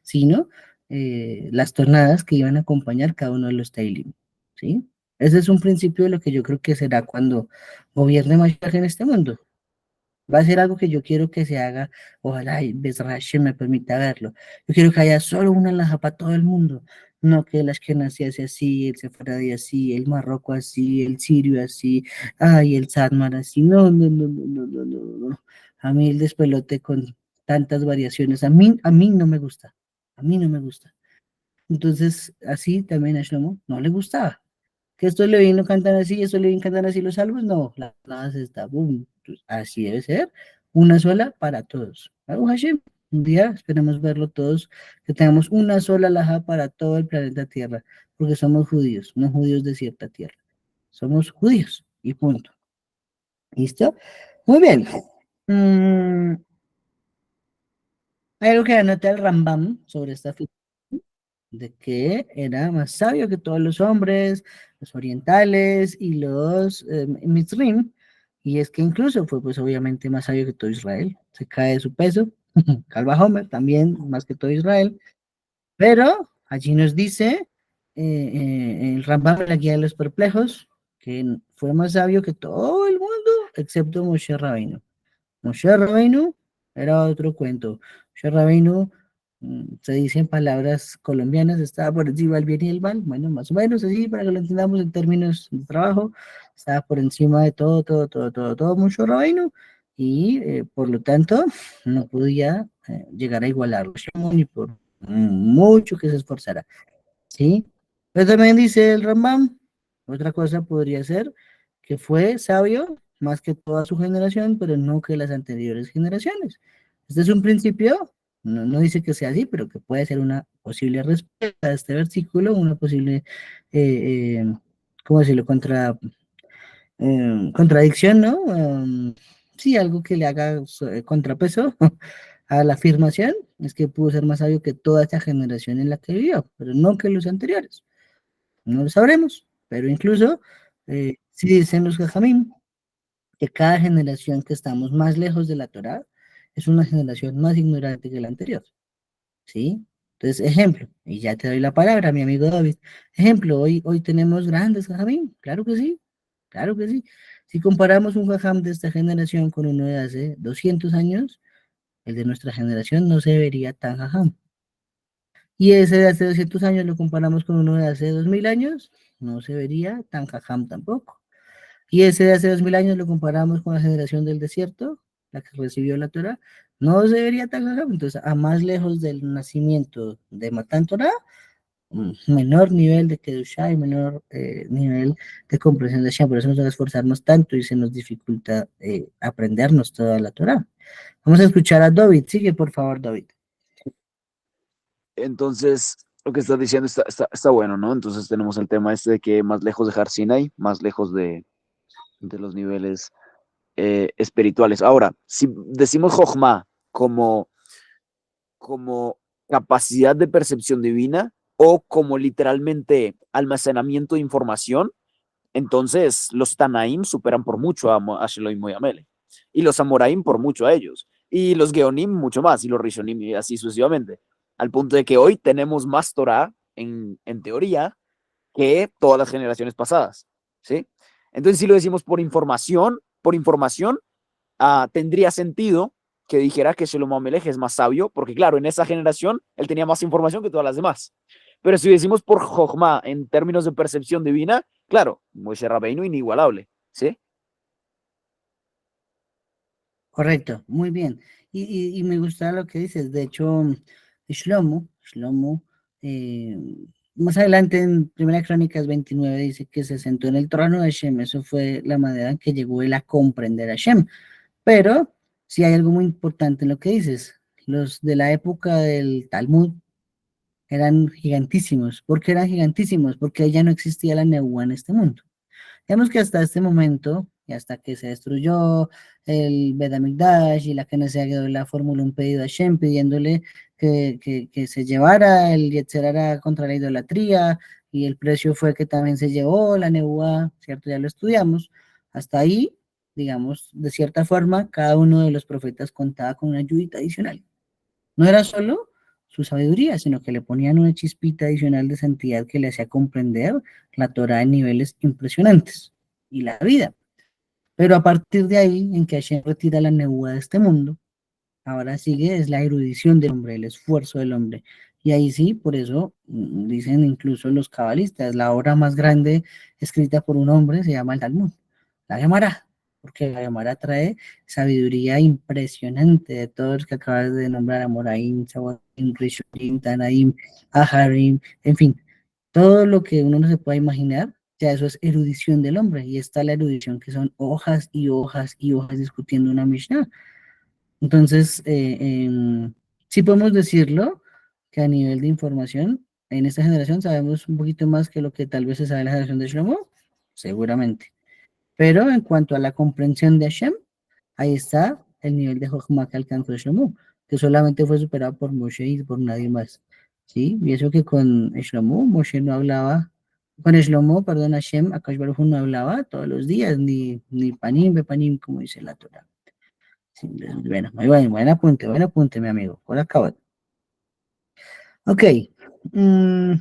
sino las tonadas que iban a acompañar cada uno de los Teilim, ¿sí? Ese es un principio de lo que yo creo que será cuando gobierne Mashiach en este mundo. Va a ser algo que yo quiero que se haga, ojalá y Bezrashem me permita verlo. Yo quiero que haya solo una alhaja para todo el mundo, no que el Ashkenazi hace así, el Sefaradi así, el Marroco así, el Sirio así, ay, el Sadmar así, no, no, no, no, no, no, no, no. A mí el despelote con tantas variaciones, a mí no me gusta, a mí no me gusta. Entonces, así también a Shlomo no le gustaba que estos Levín no cantan así, estos Levín cantan así los salmos, no, la nada se está, boom, pues, así debe ser, una sola para todos. Baruch Hashem, un día esperemos verlo todos, que tengamos una sola laja para todo el planeta Tierra, porque somos judíos, no judíos de cierta tierra, somos judíos y punto. ¿Listo? Muy bien. Mm, hay algo que anota el Rambam sobre esta figura de que era más sabio que todos los hombres, los orientales y los Mitzrim, Y es que incluso fue pues obviamente más sabio que todo Israel. Se cae de su peso. Calva Homer también, más que todo Israel. Pero allí nos dice el Rambam en la guía de los perplejos que fue más sabio que todo el mundo, excepto Moshe Rabbeinu. Moshe Rabbeinu era otro cuento. Moshe Rabbeinu, se dice en palabras colombianas, estaba por encima del bien y el mal. Bueno, más o menos así, para que lo entendamos en términos de trabajo. Estaba por encima de todo, todo, todo, todo, todo Moshe Rabbeinu. Y por lo tanto, no podía llegar a igualarlo, ni por mucho que se esforzara. ¿Sí? Pero también dice el Rambam, otra cosa podría ser que fue sabio más que toda su generación, pero no que las anteriores generaciones. Este es un principio, no dice que sea así, pero que puede ser una posible respuesta a este versículo, una posible, ¿cómo decirlo?, contradicción, ¿no? Sí, algo que le haga contrapeso a la afirmación, es que pudo ser más sabio que toda esta generación en la que vivió, pero no que los anteriores. No lo sabremos, pero incluso sí dicen los Jajamim que cada generación que estamos más lejos de la Torá es una generación más ignorante que la anterior, ¿sí? Entonces, ejemplo, y ya te doy la palabra, mi amigo David. Ejemplo, hoy tenemos grandes Jajamim, claro que sí, claro que sí. Si comparamos un Jajam de esta generación con uno de hace 200 años, el de nuestra generación no se vería tan Jajam. Y ese de hace 200 años lo comparamos con uno de hace 2000 años, no se vería tan jajam tampoco. Y ese de hace 2000 años lo comparamos con la generación del desierto, la que recibió la Torah, no se vería tan jajam. Entonces, a más lejos del nacimiento de Matan Torah, menor nivel de Kedushá y menor nivel de comprensión de Hashem. Por eso nos debe esforzarnos tanto y se nos dificulta aprendernos toda la Torah. Vamos a escuchar a David. Sigue, por favor, David. Entonces, lo que estás diciendo está bueno, ¿no? Entonces tenemos el tema este de que más lejos de Har Sinai, más lejos de los niveles espirituales. Ahora, si decimos Jochma como capacidad de percepción divina o como literalmente almacenamiento de información, entonces los Tanaim superan por mucho a Sheloim y a Mele. Y los Amoraim por mucho a ellos. Y los Geonim mucho más. Y los Rishonim y así sucesivamente. Al punto de que hoy tenemos más Torah en teoría que todas las generaciones pasadas. ¿Sí? Entonces, si lo decimos por información, tendría sentido que dijera que Shlomo Amelech es más sabio, porque claro, en esa generación él tenía más información que todas las demás. Pero si decimos por Jochma en términos de percepción divina, claro, Moshe Rabbeinu inigualable, ¿sí? Correcto, muy bien. Y me gusta lo que dices. De hecho, Shlomo, eh, más adelante en Primera Crónicas 29 dice que se sentó en el trono de Hashem. Eso fue la manera en que llegó él a comprender a Hashem. Pero sí hay algo muy importante en lo que dices. Los de la época del Talmud eran gigantísimos. ¿Por qué eran gigantísimos? Porque ya no existía la nebuá en este mundo. Digamos que hasta este momento, y hasta que se destruyó el Bet HaMikdash y la Knesset la formuló un pedido a Hashem pidiéndole que se llevara el Yetzer Hara contra la idolatría, y el precio fue que también se llevó la Nebuá, ¿cierto? Ya lo estudiamos. Hasta ahí, digamos, de cierta forma, cada uno de los profetas contaba con una ayudita adicional. No era solo su sabiduría, sino que le ponían una chispita adicional de santidad que le hacía comprender la Torah en niveles impresionantes y la vida. Pero a partir de ahí, en que Hashem retira la nebuá de este mundo, ahora sigue es la erudición del hombre, el esfuerzo del hombre. Y ahí sí, por eso dicen incluso los cabalistas, la obra más grande escrita por un hombre se llama el Talmud, la Gemara, porque la Gemara trae sabiduría impresionante de todos los que acabas de nombrar, Amoraim, Sabatim, Rishonim, Tanaim, Aharim, en fin, todo lo que uno no se pueda imaginar, ya eso es erudición del hombre. Y está la erudición que son hojas y hojas y hojas discutiendo una Mishnah. Entonces, sí podemos decirlo que a nivel de información, en esta generación sabemos un poquito más que lo que tal vez se sabe en la generación de Shlomo, seguramente. Pero en cuanto a la comprensión de Hashem, ahí está el nivel de Jochma que alcanzó Shlomo, que solamente fue superado por Moshe y por nadie más. ¿Sí? Y eso que con Shlomo, Moshe no hablaba Con Shlomo, perdón, Hashem, Akash Baruj Hu no hablaba todos los días, ni panim, bepanim, como dice la Torah. Sí, bueno, muy buen apunte, mi amigo. Por acá. Ok. mm,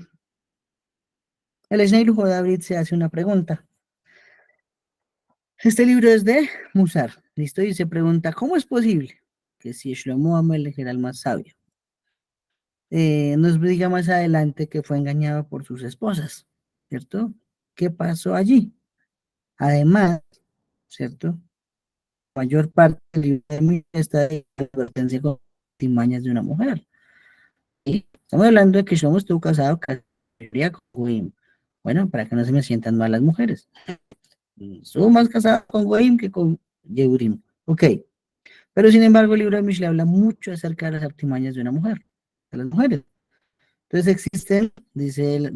el Snei David se hace una pregunta. Este libro es de Musar, ¿listo? Y se pregunta, ¿cómo es posible que si Shlomo Amelech era el más sabio, nos diga más adelante que fue engañado por sus esposas, ¿cierto? ¿Qué pasó allí? Además, ¿cierto? Mayor parte del libro de mí está de advertencia con timañas de una mujer. ¿Sí? Estamos hablando de que Shlomo estuvo casado casi con Goim. Bueno, para que no se me sientan mal las mujeres. Estuvo más casado con Goim que con Yehurim. Ok. Pero sin embargo, el libro de Mishle habla mucho acerca de las artimañas de una mujer, de las mujeres. Entonces existen, dice,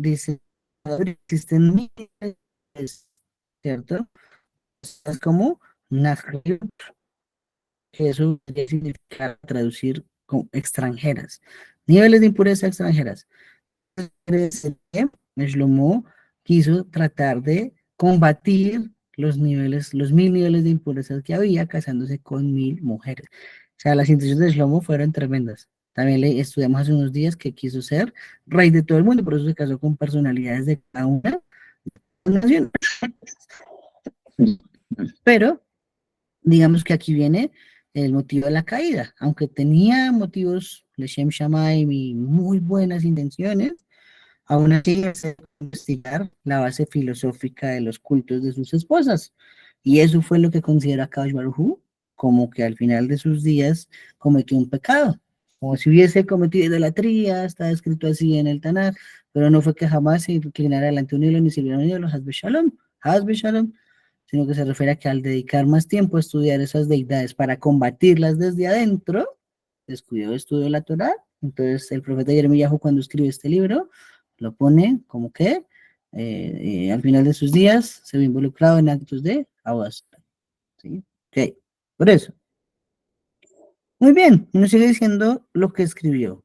existen miles, ¿cierto? Es como Nahriut, que eso ya significa traducir como extranjeras. Niveles de impureza extranjeras. Shlomo quiso tratar de combatir los niveles, los 1000 niveles de impurezas que había casándose con 1000 mujeres. O sea, las intenciones de Shlomo fueron tremendas. También le estudiamos hace unos días que quiso ser rey de todo el mundo, por eso se casó con personalidades de cada una nación. Pero digamos que aquí viene el motivo de la caída. Aunque tenía motivos, Leshem Shammai, y muy buenas intenciones, aún así hace investigar la base filosófica de los cultos de sus esposas. Y eso fue lo que considera Kadosh Baruj Hu como que al final de sus días cometió un pecado. Como si hubiese cometido idolatría, está escrito así en el Tanakh, pero no fue que jamás se inclinara delante de un ídolo ni sirviera a un ídolo, Hasbe Shalom, sino que se refiere a que al dedicar más tiempo a estudiar esas deidades para combatirlas desde adentro, descuidó el estudio de la Torah. Entonces el profeta Jeremías cuando escribe este libro, lo pone como que al final de sus días se ve involucrado en actos de abuso. ¿Sí? Ok, por eso. Muy bien, y nos sigue diciendo lo que escribió.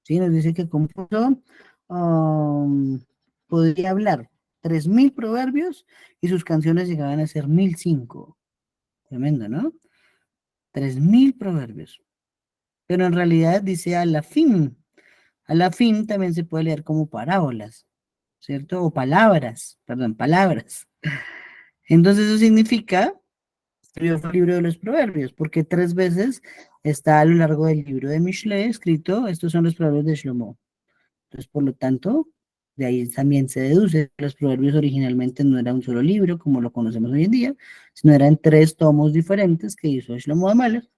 ¿Sí? Nos dice que compuso, um, podría hablar 3000 proverbios y sus canciones llegaban a ser 1005. Tremendo, ¿no? 3000 proverbios. Pero en realidad dice a la fin. A la fin también se puede leer como parábolas, ¿cierto? O palabras, perdón, palabras. Entonces eso significa, escribió el libro de los proverbios, porque 3 veces está a lo largo del libro de Mishle escrito, estos son los proverbios de Shlomo. Entonces, por lo tanto, de ahí también se deduce que los proverbios originalmente no era un solo libro, como lo conocemos hoy en día, sino eran 3 tomos diferentes que hizo Shlomo Amalek,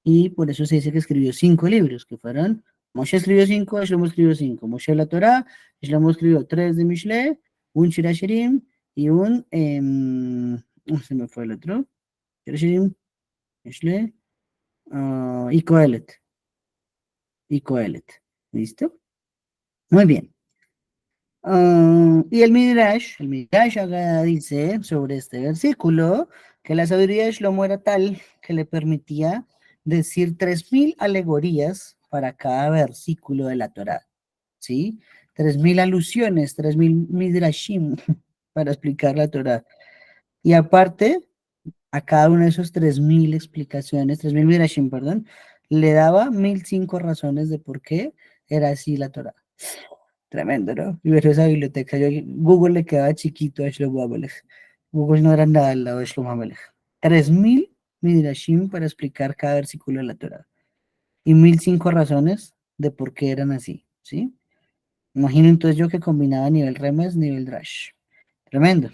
y por eso se dice que escribió 5 libros, que fueron, Moshe escribió 5, Shlomo escribió 5, Moshe la Torah, Shlomo escribió 3 de Mishle, un Shirashirim y un, se me fue el otro, Shirashirim, Mishle, y Coelet, ¿listo? Muy bien. Y el Midrash acá dice sobre este versículo que la sabiduría de Shlomo era tal que le permitía decir 3000 alegorías para cada versículo de la Torá, ¿sí? 3000 alusiones, 3000 midrashim para explicar la Torá. Y aparte, a cada uno de esos 3000 explicaciones, 3000 midrashim, perdón, le daba 1005 razones de por qué era así la Torá. Tremendo, ¿no? Y ver esa biblioteca. Google le quedaba chiquito a Shlomo Amelech. Google no era nada al lado de Shlomo Amelech. 3000 midrashim para explicar cada versículo de la Torah. Y 1005 razones de por qué eran así, ¿sí? Imagino entonces yo que combinaba nivel Remes, nivel Drash. Tremendo.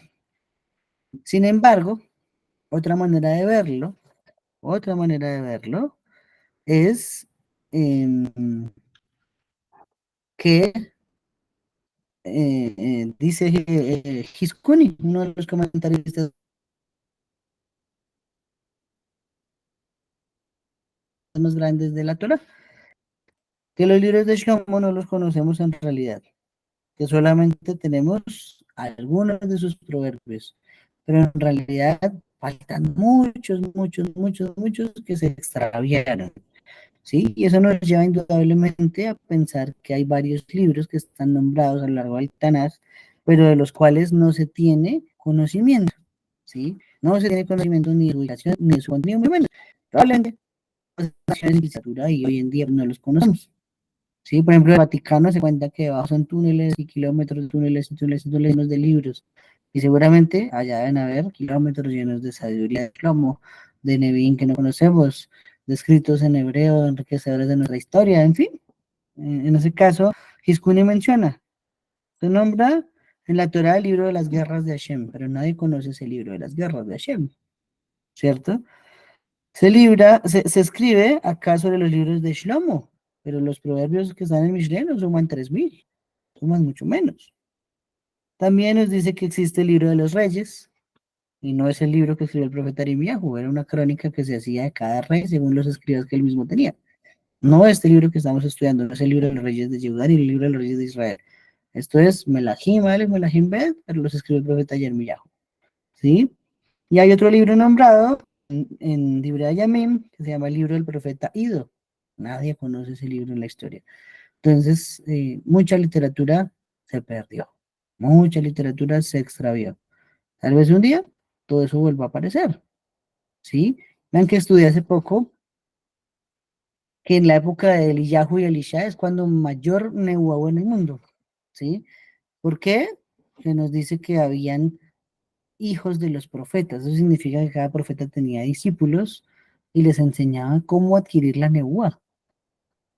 Sin embargo, otra manera de verlo, otra manera de verlo es que dice Hiskuni, uno de los comentaristas más grandes de la Torah, que los libros de Shlomo no los conocemos en realidad, que solamente tenemos algunos de sus proverbios, pero en realidad faltan muchos que se extraviaron, ¿sí? Y eso nos lleva indudablemente a pensar que hay varios libros que están nombrados a lo largo del Tanaj, pero de los cuales no se tiene conocimiento, ¿sí? No se tiene conocimiento ni de su ubicación, ni de su contenido, muy menos. Probablemente en literatura y hoy en día no los conocemos. Sí, por ejemplo, el Vaticano se cuenta que debajo son túneles y kilómetros de túneles y túneles y túneles llenos de libros. Y seguramente allá deben haber kilómetros llenos de sabiduría de plomo, de Nevi'im que no conocemos, de escritos en hebreo, enriquecedores de nuestra historia, en fin. En ese caso, Hiskuni menciona, se nombra en la Torá el libro de las guerras de Hashem, pero nadie conoce ese libro de las guerras de Hashem, ¿cierto? Se escribe acá sobre los libros de Shlomo, pero los proverbios que están en Mishlei no suman 3000, suman mucho menos. También nos dice que existe el libro de los reyes, y no es el libro que escribió el profeta Irmiyahu, era una crónica que se hacía de cada rey según los escribas que él mismo tenía. No este libro que estamos estudiando, no es el libro de los reyes de Judá ni el libro de los reyes de Israel. Esto es Melahim Aleph, Melahim Bet, pero los escribió el profeta Irmiyahu, ¿sí? Y hay otro libro nombrado en Divrei Yamim, que se llama el libro del profeta Ido. Nadie conoce ese libro en la historia. Entonces, mucha literatura se perdió, mucha literatura se extravió. Tal vez un día todo eso vuelva a aparecer, ¿sí? Vean que estudié hace poco que en la época de Eliyahu y Elisha es cuando mayor nehuá hubo en el mundo, ¿sí? ¿Por qué? Que nos dice que habían hijos de los profetas. Eso significa que cada profeta tenía discípulos y les enseñaba cómo adquirir la nebuá.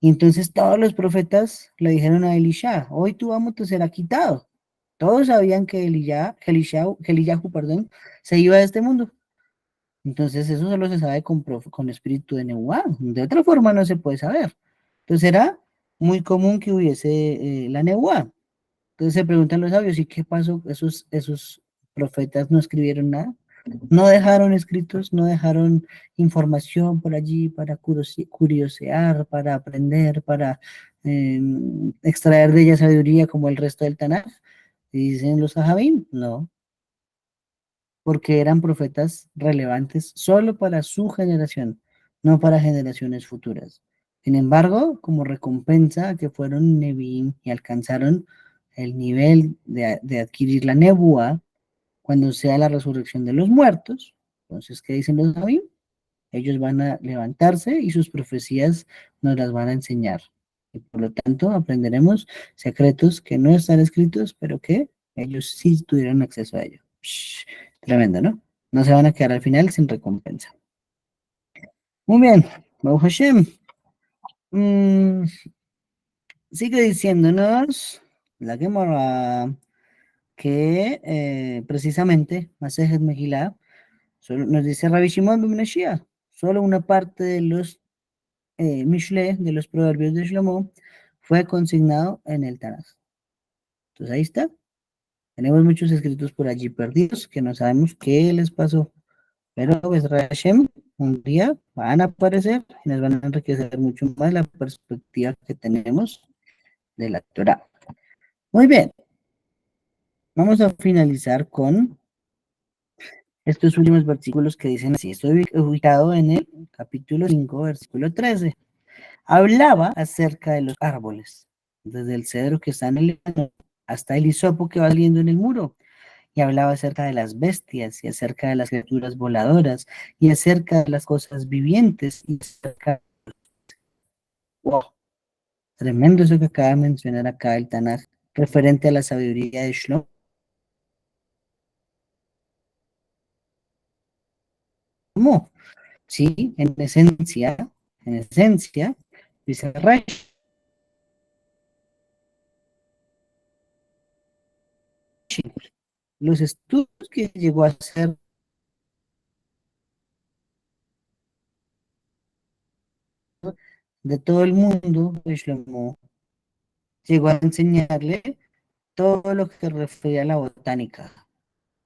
Y entonces todos los profetas le dijeron a Elisha, hoy tu amo te será quitado. Todos sabían que Eliyahu, perdón, se iba de este mundo. Entonces eso solo se sabe con espíritu de nebuá. De otra forma no se puede saber. Entonces era muy común que hubiese la nebuá. Entonces se preguntan los sabios, ¿y qué pasó? Esos profetas no escribieron nada, no dejaron escritos, no dejaron información por allí para curiosear, para aprender, para extraer de ella sabiduría como el resto del Tanaj. Y dicen los Sahabim, no, porque eran profetas relevantes solo para su generación, no para generaciones futuras. Sin embargo, como recompensa a que fueron Nevi'im y alcanzaron el nivel de adquirir la nebúa, cuando sea la resurrección de los muertos, entonces, ¿qué dicen los Nevi'im? Ellos van a levantarse y sus profecías nos las van a enseñar. Y por lo tanto, aprenderemos secretos que no están escritos, pero que ellos sí tuvieron acceso a ello. Shh, tremendo, ¿no? No se van a quedar al final sin recompensa. Muy bien, Baruch Hashem. Mm, sigue diciéndonos la Gemara que precisamente Masejet Megillah solo nos dice Rabbi Shimon ben Menashia, solo una parte de los Mishle, de los proverbios de Shlomo, fue consignado en el Tanaj. Entonces ahí está. Tenemos muchos escritos por allí perdidos que no sabemos qué les pasó. Pero pues Hashem, un día van a aparecer y nos van a enriquecer mucho más la perspectiva que tenemos de la Torah. Muy bien, vamos a finalizar con estos últimos versículos que dicen así. Estoy ubicado en el capítulo 5, versículo 13. Hablaba acerca de los árboles, desde el cedro que está en el hasta el hisopo que va saliendo en el muro. Y hablaba acerca de las bestias y acerca de las criaturas voladoras y acerca de las cosas vivientes y acerca... Wow, tremendo eso que acaba de mencionar acá el Tanaj, referente a la sabiduría de Shlomo. Sí, en esencia, dice Rashi, los estudios que llegó a hacer de todo el mundo de Shlomo, llegó a enseñarle todo lo que refiere a la botánica,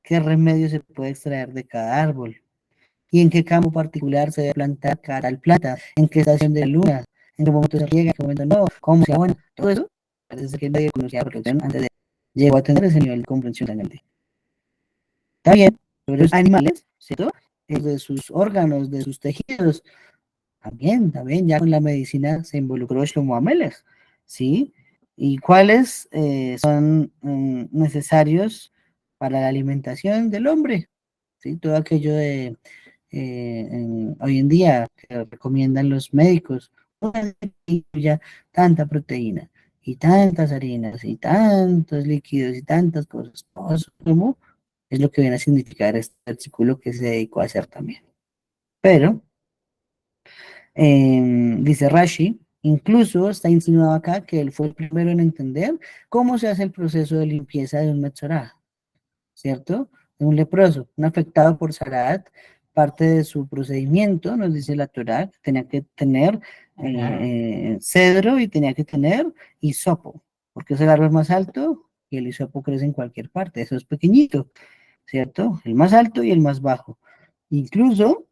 qué remedio se puede extraer de cada árbol, y en qué campo particular se debe plantar cada planta, en qué estación de la luna, en qué momento se riega, en qué momento no, cómo se abona, todo eso, parece que nadie conocía la perfección antes de llegó a tener ese nivel de comprensión tan grande. También sobre los animales, ¿cierto? De sus órganos, de sus tejidos, también, ya con la medicina se involucró Shlomo Amelech, ¿sí? y cuáles son necesarios para la alimentación del hombre. ¿Sí? Todo aquello de hoy en día que recomiendan los médicos, ya tanta proteína y tantas harinas y tantos líquidos y tantas cosas, todo eso como es lo que viene a significar este artículo que se dedicó a hacer también. Pero, dice Rashi, incluso está insinuado acá que él fue el primero en entender cómo se hace el proceso de limpieza de un Metzorah, ¿cierto? De un leproso, un afectado por Sarat, parte de su procedimiento, nos dice la Torá, que tenía que tener cedro y tenía que tener hisopo, porque es el árbol más alto y el hisopo crece en cualquier parte, eso es pequeñito, ¿cierto? El más alto y el más bajo. Incluso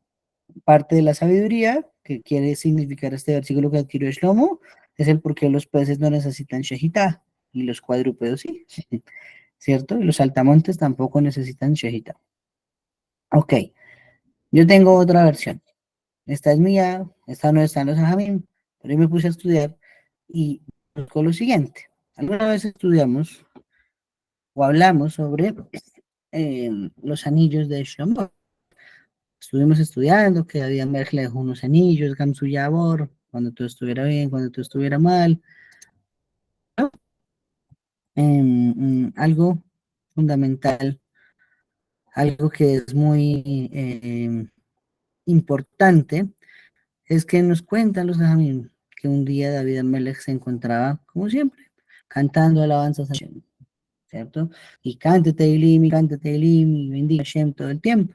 parte de la sabiduría que quiere significar este versículo que adquirió Shlomo es el por qué los peces no necesitan shejitá y los cuadrúpedos sí. ¿Cierto? Y los saltamontes tampoco necesitan shejita. Ok, yo tengo otra versión. Esta es mía, esta no está en los ajamim, pero yo me puse a estudiar y busco lo siguiente. Alguna vez estudiamos o hablamos sobre los anillos de Shlomo. Estuvimos estudiando que había le dejó unos anillos, Gamsu Yabor, cuando todo estuviera bien, cuando todo estuviera mal. Algo fundamental, algo que es muy importante, es que nos cuentan los Jajamim que un día David Amelech se encontraba, como siempre, cantando alabanzas a Hashem, ¿cierto? Y cante Teilim, y bendiga a Hashem todo el tiempo.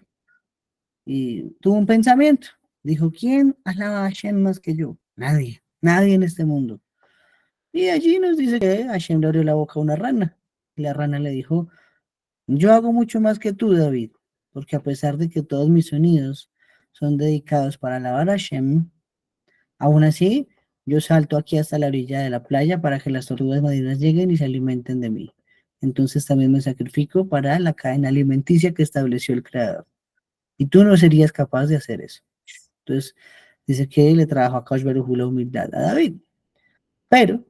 Y tuvo un pensamiento, dijo, ¿quién alaba a Hashem más que yo? Nadie, nadie en este mundo. Y allí nos dice que Hashem le abrió la boca a una rana. Y la rana le dijo, yo hago mucho más que tú, David, porque a pesar de que todos mis sonidos son dedicados para alabar a Hashem, aún así, yo salto aquí hasta la orilla de la playa para que las tortugas marinas lleguen y se alimenten de mí. Entonces también me sacrifico para la cadena alimenticia que estableció el Creador. Y tú no serías capaz de hacer eso. Entonces, dice que le trabajó a Kaush Baruj Hu la humildad a David. Pero,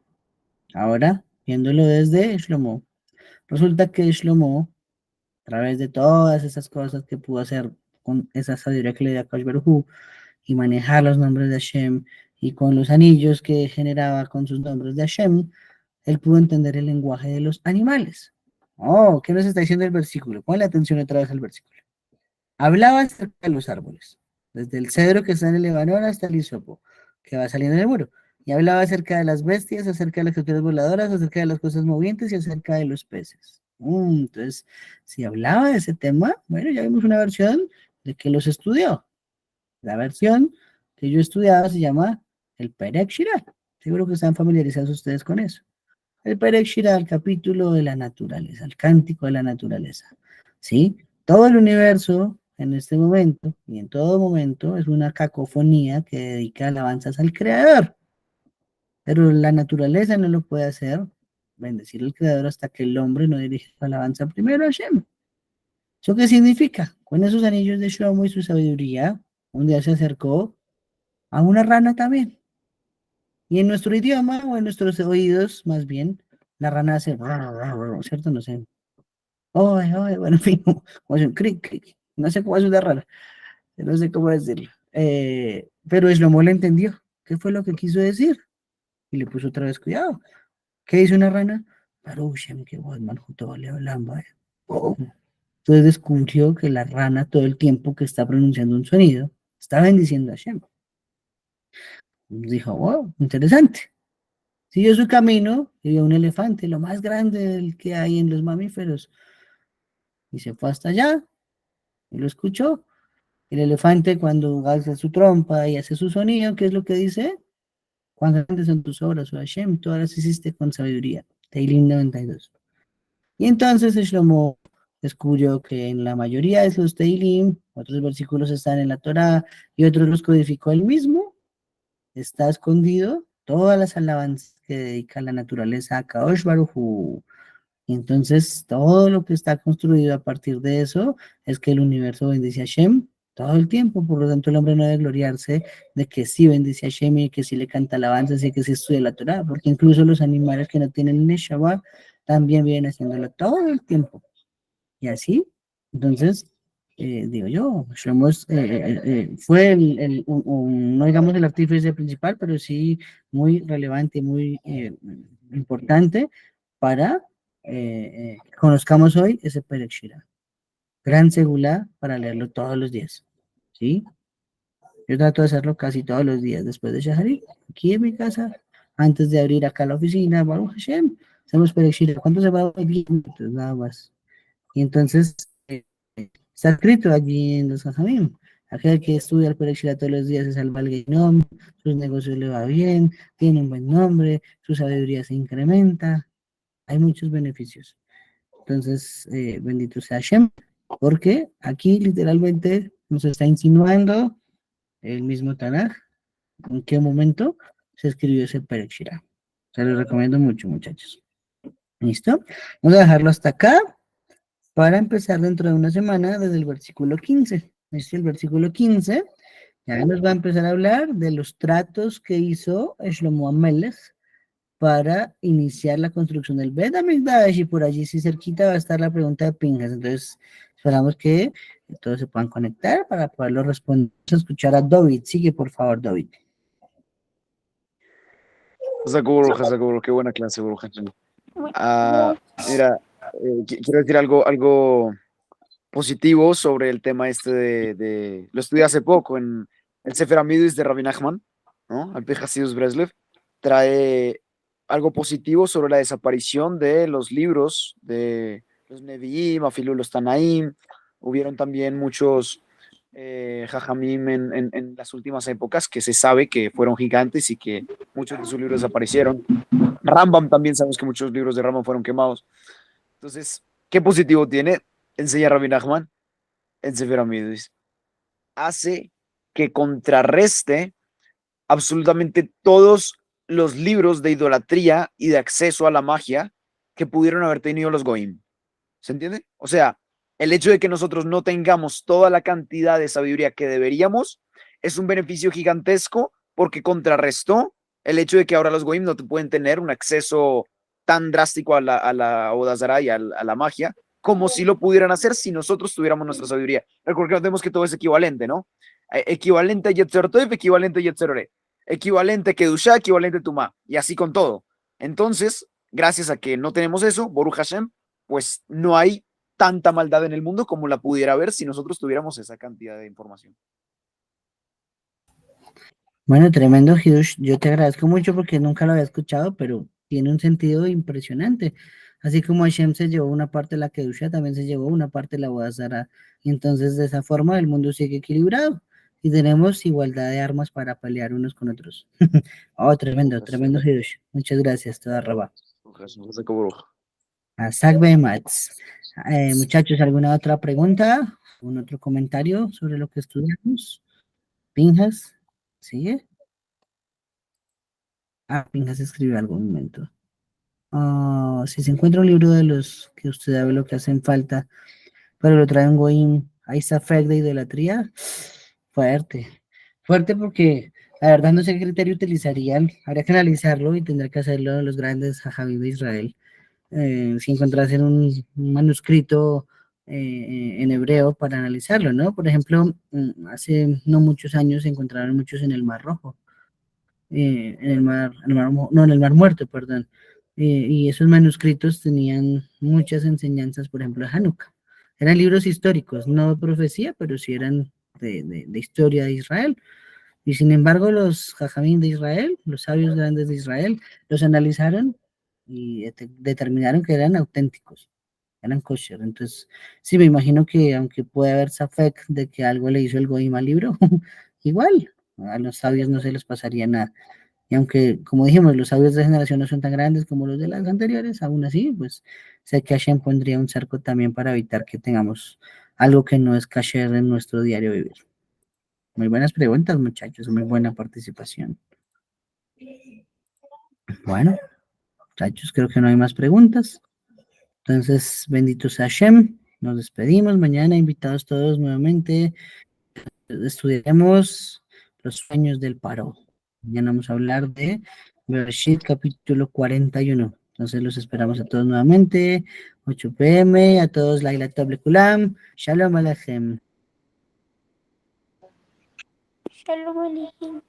ahora, viéndolo desde Shlomo, resulta que Shlomo, a través de todas esas cosas que pudo hacer con esa sabiduría que le dio a Kaush Baruj Hu, y manejar los nombres de Hashem, y con los anillos que generaba con sus nombres de Hashem, él pudo entender el lenguaje de los animales. Oh, ¿qué nos está diciendo el versículo? Ponle atención otra vez al versículo. Hablaba acerca de los árboles, desde el cedro que está en el Líbano hasta el hisopo, que va saliendo del muro. Y hablaba acerca de las bestias, acerca de las criaturas voladoras, acerca de las cosas movientes y acerca de los peces. Entonces, si hablaba de ese tema, bueno, ya vimos una versión de que los estudió. La versión que yo estudiaba se llama el Perek Shirah. Seguro que están familiarizados ustedes con eso. El Perek Shirah, el capítulo de la naturaleza, el cántico de la naturaleza. ¿Sí? Todo el universo en este momento y en todo momento es una cacofonía que dedica alabanzas al Creador. Pero la naturaleza no lo puede hacer, bendecir al Creador hasta que el hombre no dirige la alabanza primero a Hashem. ¿Eso qué significa? Con esos anillos de Shlomo y su sabiduría, un día se acercó a una rana también. Y en nuestro idioma, o en nuestros oídos, más bien, la rana hace, ¿cierto? No sé. Oye, oye, bueno, en fin, como hace un cric, cric. No sé cómo es una rana, no sé cómo decirlo. Pero Shlomo le entendió. ¿Qué fue lo que quiso decir? Y le puso otra vez cuidado. ¿Qué dice una rana? Baruch Shem Kevod Malchuto Leolam Vaed. Entonces descubrió que la rana todo el tiempo que está pronunciando un sonido está bendiciendo a Shem. Dijo, wow, interesante. Siguió su camino y vio un elefante, lo más grande del que hay en los mamíferos. Y se fue hasta allá y lo escuchó. El elefante cuando alza su trompa y hace su sonido, ¿qué es lo que dice? Cuán grandes son tus obras, oh Hashem, todas las hiciste con sabiduría. Teilim 92. Y entonces Shlomo descubrió que en la mayoría de esos Teilim, otros versículos están en la Torá y otros los codificó él mismo, está escondido todas las alabanzas que dedica la naturaleza a Kadosh Baruj Hu. Y entonces todo lo que está construido a partir de eso es que el universo bendice a Shem todo el tiempo, por lo tanto el hombre no debe gloriarse de que sí bendice a Hashem y que sí le canta alabanzas y que sí estudia la Torah, porque incluso los animales que no tienen Neshama también vienen haciéndolo todo el tiempo. Y así, entonces, digo yo, fue no digamos el artífice principal, pero sí muy relevante, muy importante para que conozcamos hoy ese Perek Shira. Gran segula para leerlo todos los días. ¿Sí? Yo trato de hacerlo casi todos los días después de Shaharit, aquí en mi casa, antes de abrir acá la oficina, Baruch Hashem, hacemos Perek Shira. ¿Cuánto se va? 10 minutos, nada más. Y entonces, está escrito allí en los Jajamim. Aquel que estudia el Perek Shira todos los días se salva el Geinom, sus negocios le va bien, tiene un buen nombre, su sabiduría se incrementa, hay muchos beneficios. Entonces, bendito sea Hashem, porque aquí literalmente nos está insinuando el mismo Tanaj en qué momento se escribió ese Perek Shira. Se los recomiendo mucho, muchachos. ¿Listo? Vamos a dejarlo hasta acá para empezar dentro de una semana desde el versículo 15. Este el versículo 15 ya nos va a empezar a hablar de los tratos que hizo Shlomo Amelech para iniciar la construcción del Bet HaMikdash, y por allí sí cerquita va a estar la pregunta de Pinjas. Entonces, esperamos que todos se puedan conectar para poderlo responder. Vamos a escuchar a David. Sigue, por favor, David. Seguro, qué buena clase, Baruch Hashem. Mira, quiero decir algo positivo sobre el tema este lo estudié hace poco en el Sefer Amidus de Rabbi Nachman, ¿no? Al Hasidus Breslev, trae algo positivo sobre la desaparición de los libros de los Nevi'im, Afilu los Tanaim. Hubieron también muchos Jajamim en las últimas épocas que se sabe que fueron gigantes y que muchos de sus libros desaparecieron. Rambam también sabemos que muchos libros de Rambam fueron quemados. Entonces, ¿qué positivo tiene? Enseña Rabbi Nachman en Sefer Amidus. Hace que contrarreste absolutamente todos los libros de idolatría y de acceso a la magia que pudieron haber tenido los Goim. ¿Se entiende? O sea, el hecho de que nosotros no tengamos toda la cantidad de sabiduría que deberíamos es un beneficio gigantesco porque contrarrestó el hecho de que ahora los Goim no te pueden tener un acceso tan drástico a la Odazara y a la magia como si lo pudieran hacer si nosotros tuviéramos nuestra sabiduría. Recordemos que todo es equivalente, ¿no? Equivalente a Yetzer Tov, equivalente a Yetzer Ore, equivalente a Kedushá, equivalente a Tumá, y así con todo. Entonces, gracias a que no tenemos eso, Baruch Hashem, pues no hay tanta maldad en el mundo como la pudiera haber si nosotros tuviéramos esa cantidad de información. Bueno, tremendo, Hidush. Yo te agradezco mucho porque nunca lo había escuchado, pero tiene un sentido impresionante. Así como Hashem se llevó una parte de la Kedusha, también se llevó una parte de la Boazara. Y entonces, de esa forma, el mundo sigue equilibrado y tenemos igualdad de armas para pelear unos con otros. Oh, tremendo, tremendo, Hidush. Muchas gracias, toda Rabá. Asak Mats. Muchachos, ¿alguna otra pregunta? ¿Un otro comentario sobre lo que estudiamos? Pinjas, ¿sigue? Pinjas escribió algún momento. Si se encuentra un libro de los que usted sabe lo que hacen falta, pero lo trae un goín, ahí está fe de idolatría, fuerte. Fuerte porque la verdad no sé qué criterio utilizarían, habría que analizarlo y tendrá que hacerlo los grandes jajamim de Israel. Si encontrasen un manuscrito en hebreo para analizarlo, ¿no? Por ejemplo, hace no muchos años se encontraron muchos en el Mar Rojo, no, en el Mar Muerto, perdón. Y esos manuscritos tenían muchas enseñanzas, por ejemplo, de Hanukkah. Eran libros históricos, no de profecía, pero sí eran de historia de Israel. Y sin embargo, los jajamín de Israel, los sabios grandes de Israel, los analizaron y determinaron que eran auténticos, eran kosher. Entonces, sí, me imagino que aunque puede haber safek de que algo le hizo el goim al libro, igual a los sabios no se les pasaría nada. Y aunque, como dijimos, los sabios de generación no son tan grandes como los de las anteriores, aún así, pues sé que Hashem pondría un cerco también para evitar que tengamos algo que no es kasher en nuestro diario vivir. Muy buenas preguntas, muchachos, muy buena participación. Bueno, muchachos, creo que no hay más preguntas. Entonces, bendito sea Hashem, nos despedimos. Mañana invitados todos nuevamente estudiaremos los sueños del paro. Mañana vamos a hablar de Bereshit capítulo 41. Entonces los esperamos a todos nuevamente. 8 p.m. A todos, Laila Tov Lekulam. Shalom Alechem. Shalom Aleichem.